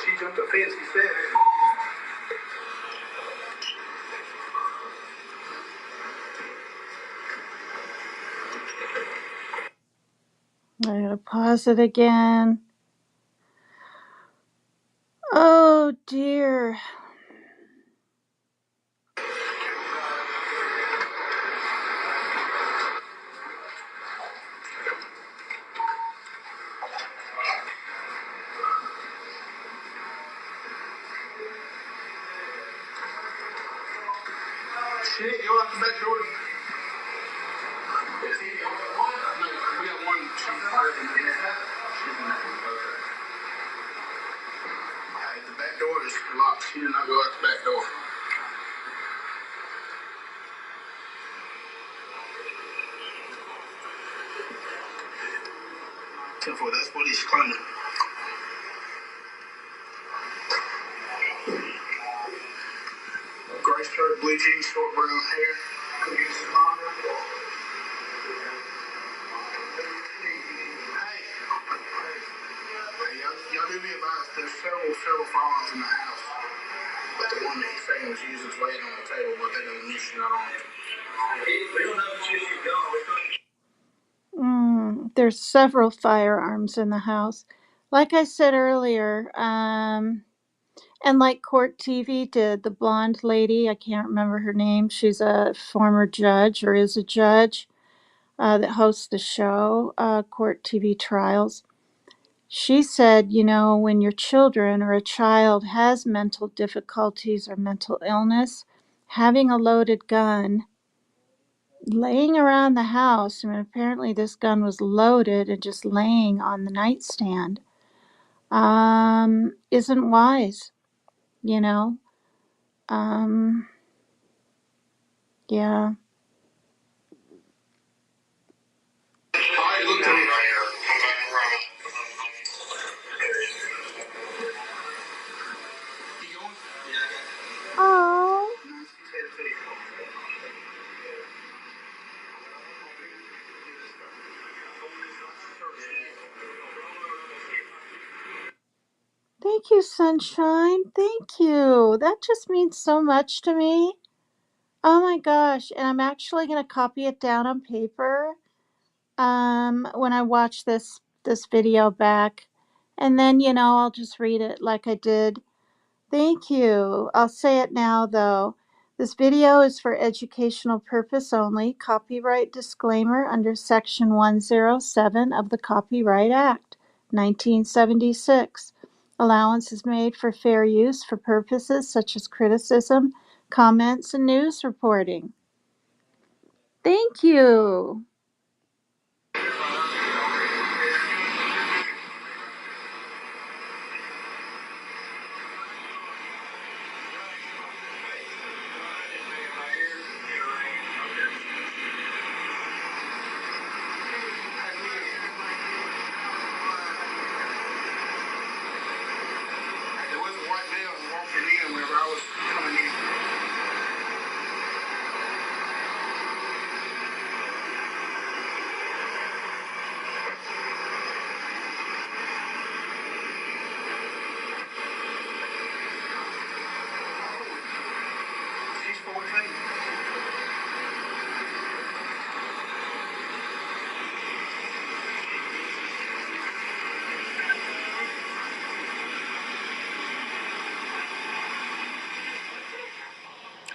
She jumped a fence, he said. I gotta pause it again. Oh dear. Shit, you want the back door? Is he the only one? No, we got one. She's in there. She's in there. Okay. The back door is locked. She did not go out the back door. 10-4, that's what he's claiming. Gray shirt, blue jeans, short brown hair. Y'all do be advised, there's several firearms in the house. But the one that he's saying was used is laying on the table, but they don't use not on it. We don't know if she's gone. There's several firearms in the house. Like I said earlier, and like Court TV did, the blonde lady, I can't remember her name, she's a former judge or is a judge that hosts the show, Court TV Trials. She said, you know, when your children or a child has mental difficulties or mental illness, having a loaded gun laying around the house, I mean, apparently this gun was loaded and just laying on the nightstand, isn't wise, you know? Yeah. Oh. Thank you, Sunshine. Thank you. That just means so much to me. Oh my gosh. And I'm actually going to copy it down on paper when I watch this video back. And then, you know, I'll just read it like I did. Thank you. I'll say it now though. This video is for educational purpose only. Copyright disclaimer under Section 107 of the Copyright Act, 1976. Allowance is made for fair use for purposes such as criticism, comments, and news reporting. Thank you.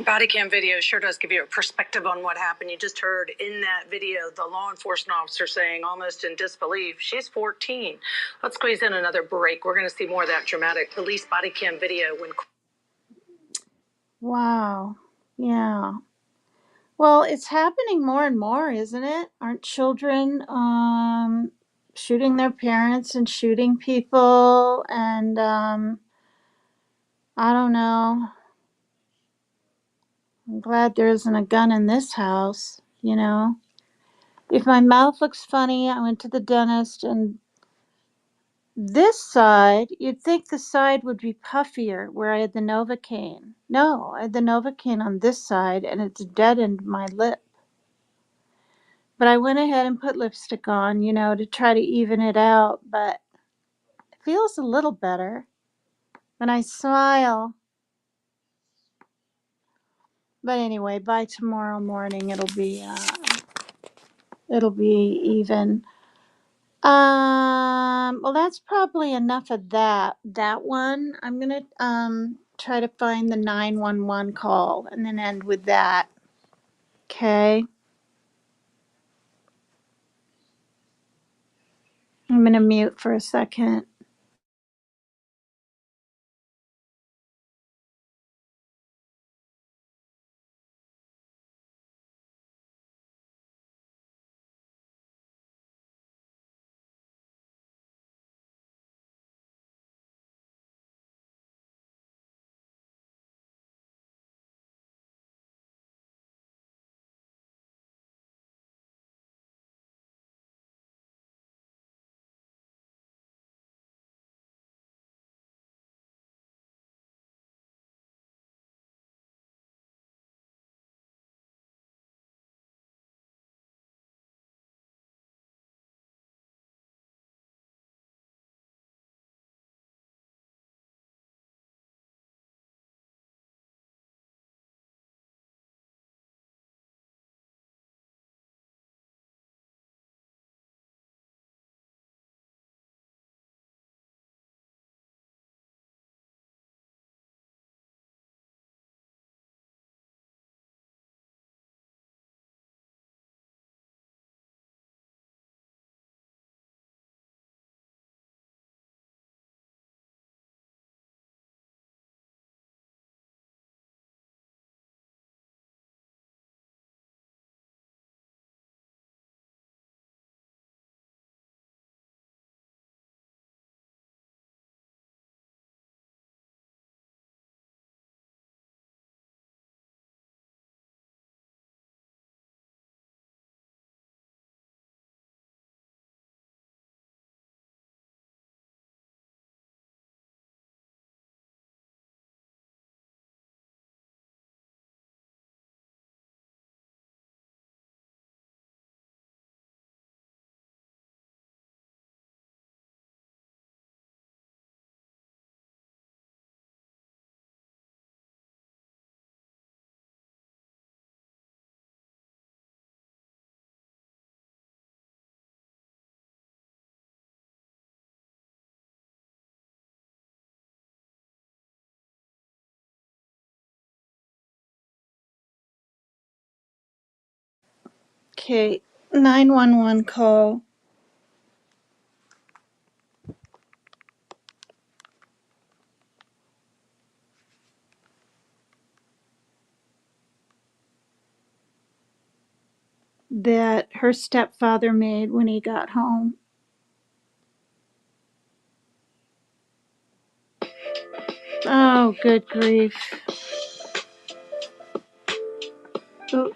Body cam video sure does give you a perspective on what happened. You just heard in that video the law enforcement officer saying, almost in disbelief, she's 14. Let's squeeze in another break. We're going to see more of that dramatic police body cam video when. Wow. Yeah. Well, it's happening more and more, isn't it? Aren't children shooting their parents and shooting people? And I don't know. I'm glad there isn't a gun in this house, you know? If my mouth looks funny, I went to the dentist and this side, you'd think the side would be puffier where I had the Novocaine. No, I had the Novocaine on this side and it's deadened my lip. But I went ahead and put lipstick on, you know, to try to even it out, but it feels a little better. When I smile. But anyway, by tomorrow morning it'll be even. Well, that's probably enough of that one. I'm gonna try to find the 911 call and then end with that. Okay. I'm gonna mute for a second. Okay, 911 call. That her stepfather made when he got home. Oh, good grief. Oh,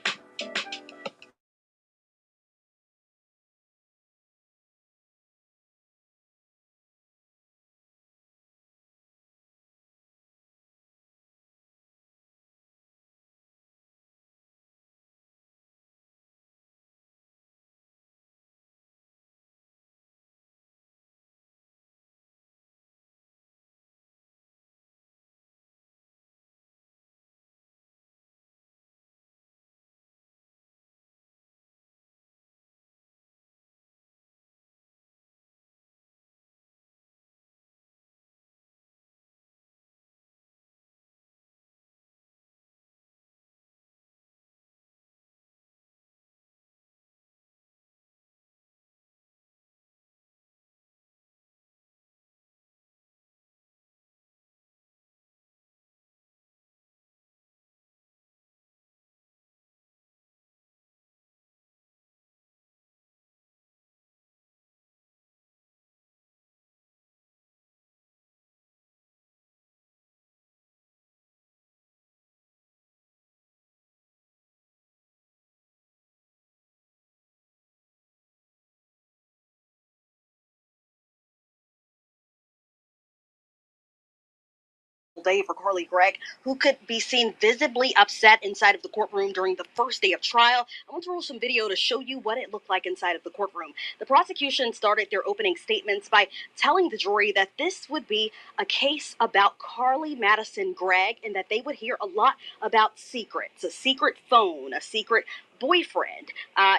day for Carly Gregg, who could be seen visibly upset inside of the courtroom during the first day of trial. I want to roll some video to show you what it looked like inside of the courtroom. The prosecution started their opening statements by telling the jury that this would be a case about Carly Madison Gregg and that they would hear a lot about secrets, a secret phone, a secret boyfriend,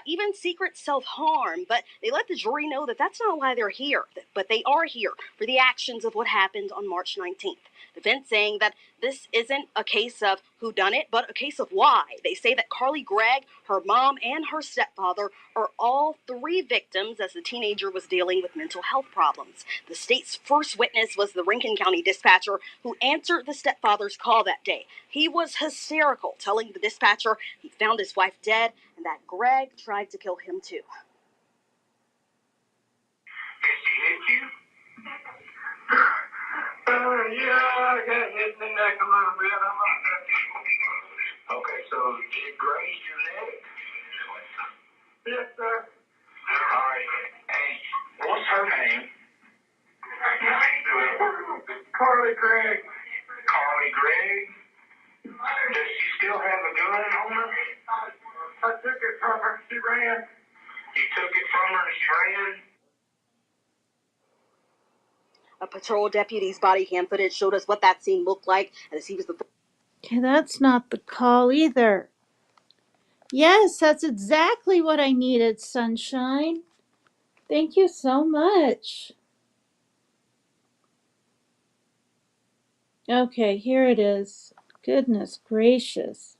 even secret self-harm. But they let the jury know that that's not why they're here, but they are here for the actions of what happened on March 19th. Defense saying that this isn't a case of who done it, but a case of why. They say that Carly Gregg, her mom, and her stepfather are all three victims as the teenager was dealing with mental health problems. The state's first witness was the Rankin County dispatcher who answered the stepfather's call that day. He was hysterical, telling the dispatcher he found his wife dead and that Gregg tried to kill him too. Did she hit you? Yeah, I got hit in the neck a little bit. Okay, so did graze your neck? Yes, sir. All right. Hey, what's her name? Carly Gregg. Carly Gregg? Does she still have a gun on her? I took it from her. She ran. You took it from her and she ran? A patrol deputy's body cam footage showed us what that scene looked like as he was the... Okay, that's not the call either. Yes, that's exactly what I needed, Sunshine. Thank you so much. Okay, here it is. Goodness gracious.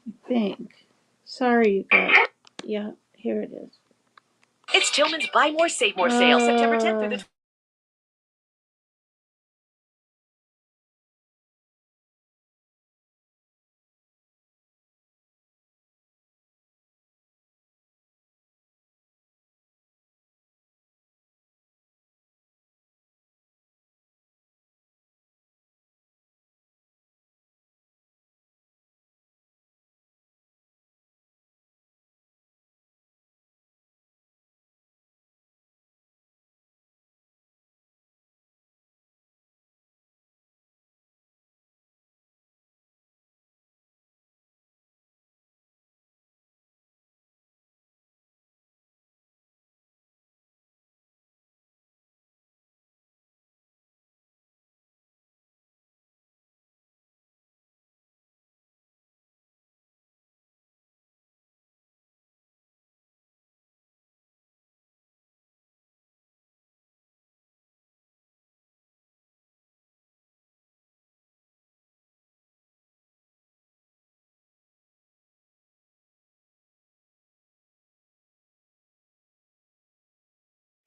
I think. Sorry, you guys. Yeah, here it is. It's Tillman's Buy More, Save More sale, September 10th through the...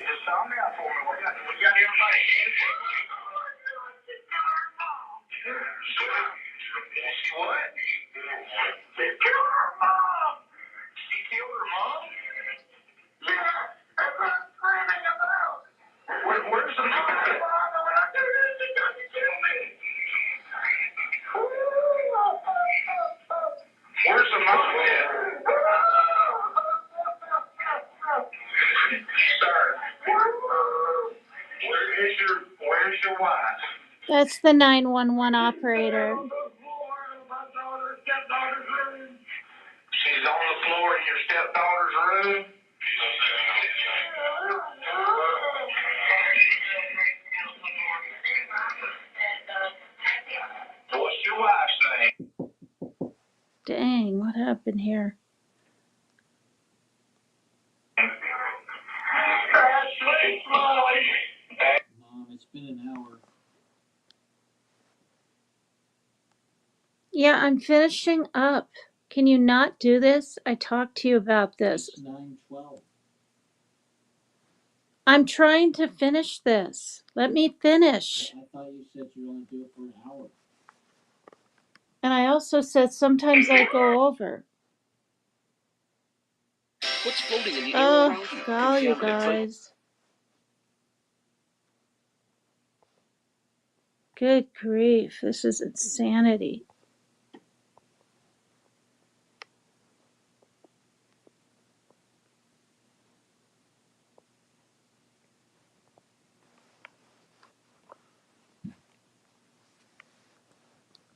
Just calm down for me. We got everybody in. She what? She killed her mom. She killed her mom? Yeah, that's what I'm screaming about. Where's the mom? When I do this, she doesn't kill me. Where's the mom at? Sir, where's your wife? That's the 911 operator. She's on the floor in your stepdaughter's room? What's your wife's name? Dang, what happened here? Mom, it's been an hour. Yeah, I'm finishing up. Can you not do this? I talked to you about this. It's 9:12. I'm trying to finish this. Let me finish. I thought you said you'd only do it for an hour. And I also said sometimes I go over. What's floating in the air Oh, around you? golly, you Contaminants like... guys. Good grief, this is insanity.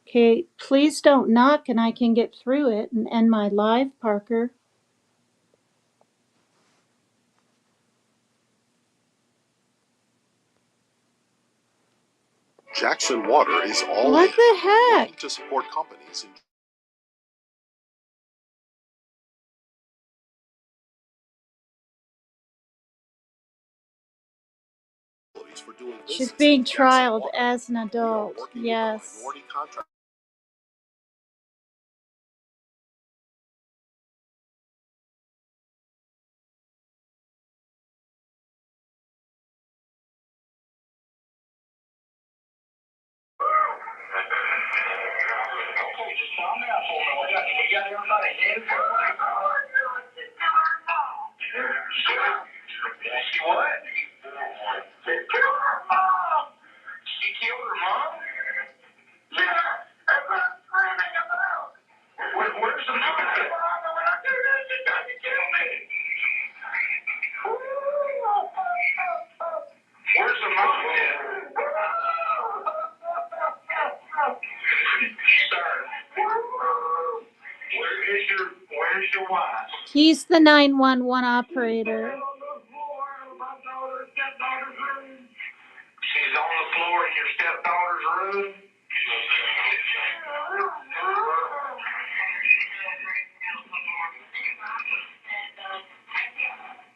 Okay, please don't knock and I can get through it and end my live, Parker. Jackson Water is all What in, the heck? working to support companies in for doing business. She's being with Jackson trialed Water. as an We are adult. working Yes. with the minority contract. Okay, just calm down for a minute. We got everybody in for She what? She killed her mom. She killed her mom? Yeah, that's what I'm screaming about. Where's the mom? When I do this, she tried to kill me. Where's the mom? Sir, where's your wife? He's the 911 operator. She's on the floor in your stepdaughter's room?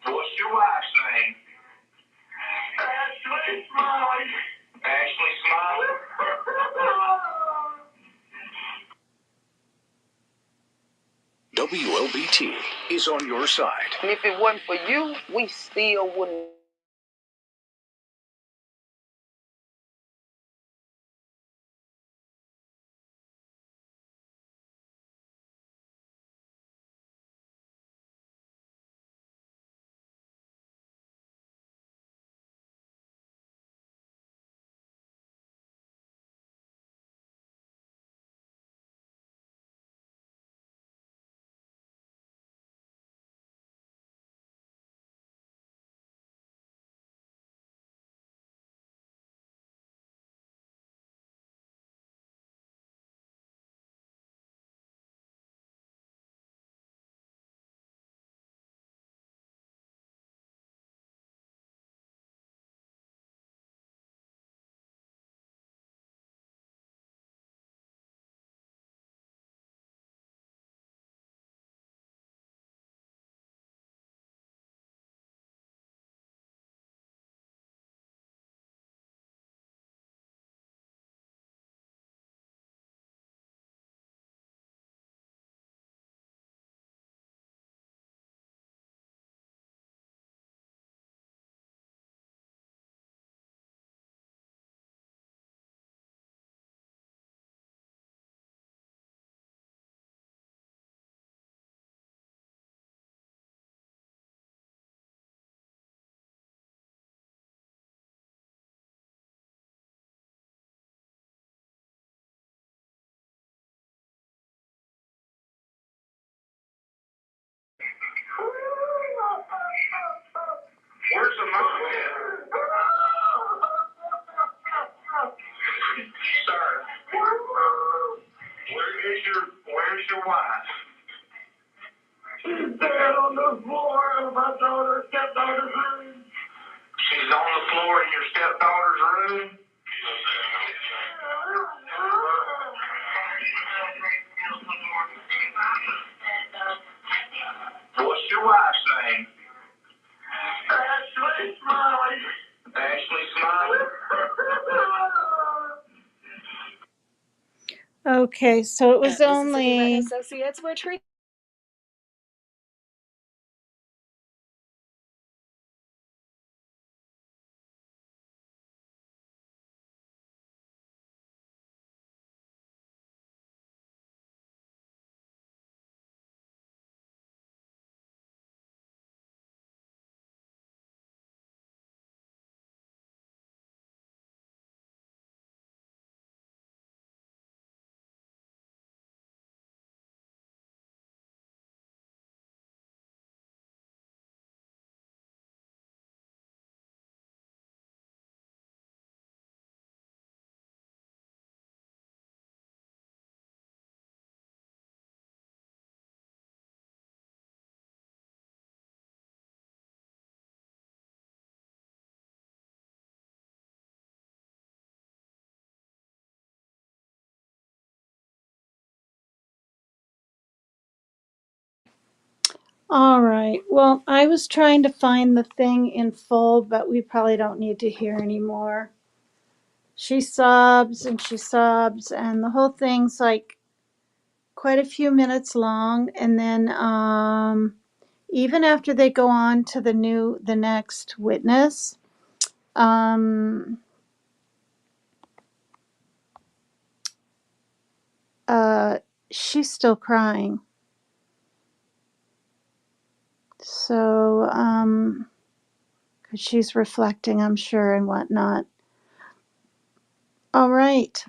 What's your wife's name? Ashley Smiley. Ashley Smiley? WLBT is on your side. And if it wasn't for you, we still wouldn't. Where's the mom at? Sir, where's your wife? She's dead on the floor of my stepdaughter's room. She's on the floor in your stepdaughter's room? What's your wife's name? Ashley Smiley. Ashley Smiley. Okay, so it was only. Associates were treated. All right. Well, I was trying to find the thing in full, but we probably don't need to hear anymore. She sobs and she sobs, and the whole thing's like quite a few minutes long. And then, even after they go on to the next witness, um, uh, she's still crying. So, 'cause she's reflecting, I'm sure, and whatnot. All right.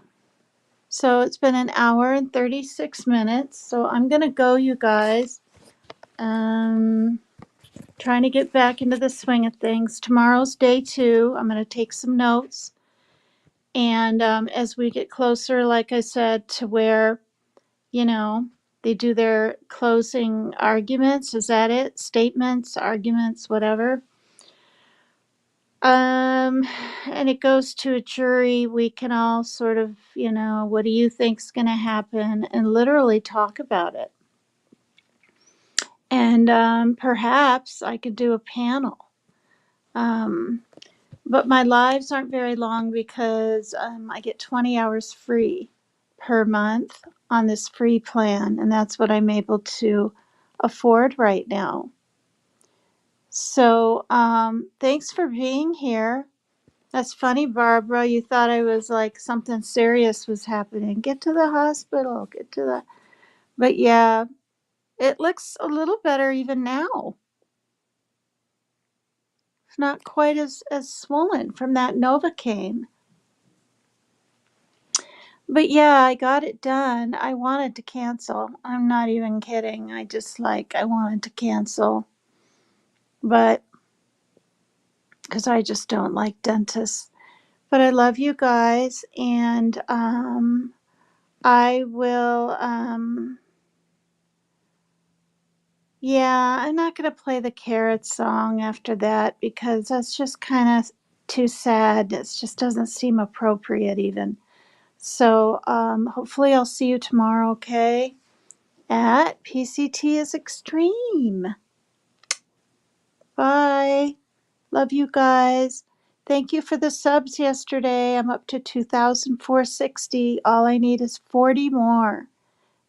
So it's been an hour and 36 minutes. So I'm going to go, you guys. Trying to get back into the swing of things. Tomorrow's day 2. I'm going to take some notes. And as we get closer, like I said, to where, you know, they do their closing arguments. Is that it? Statements, arguments, whatever. And it goes to a jury. We can all sort of, what do you think's going to happen, and literally talk about it. And perhaps I could do a panel. But my lives aren't very long because I get 20 hours free per month on this free plan, and that's what I'm able to afford right now. So thanks for being here. That's funny, Barbara. You thought I was like something serious was happening. Get to the hospital. But yeah, it looks a little better even now. It's not quite as swollen from that Novocaine. But yeah, I got it done. I wanted to cancel. I'm not even kidding. I wanted to cancel. But because I just don't like dentists. But I love you guys, and I will. Yeah, I'm not going to play the Carrot song after that because that's just kind of too sad. It just doesn't seem appropriate even. So hopefully I'll see you tomorrow, okay? At PCT is Extreme. Bye. Love you guys. Thank you for the subs yesterday. I'm up to 2,460. All I need is 40 more.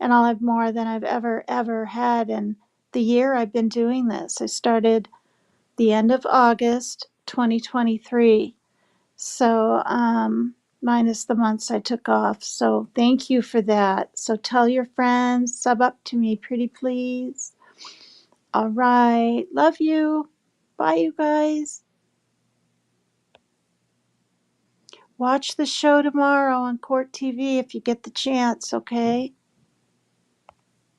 And I'll have more than I've ever had in the year I've been doing this. I started the end of August 2023. So, minus the months I took off. So, thank you for that. So, tell your friends, sub up to me, pretty please. All right. Love you. Bye, you guys. Watch the show tomorrow on Court TV if you get the chance, okay?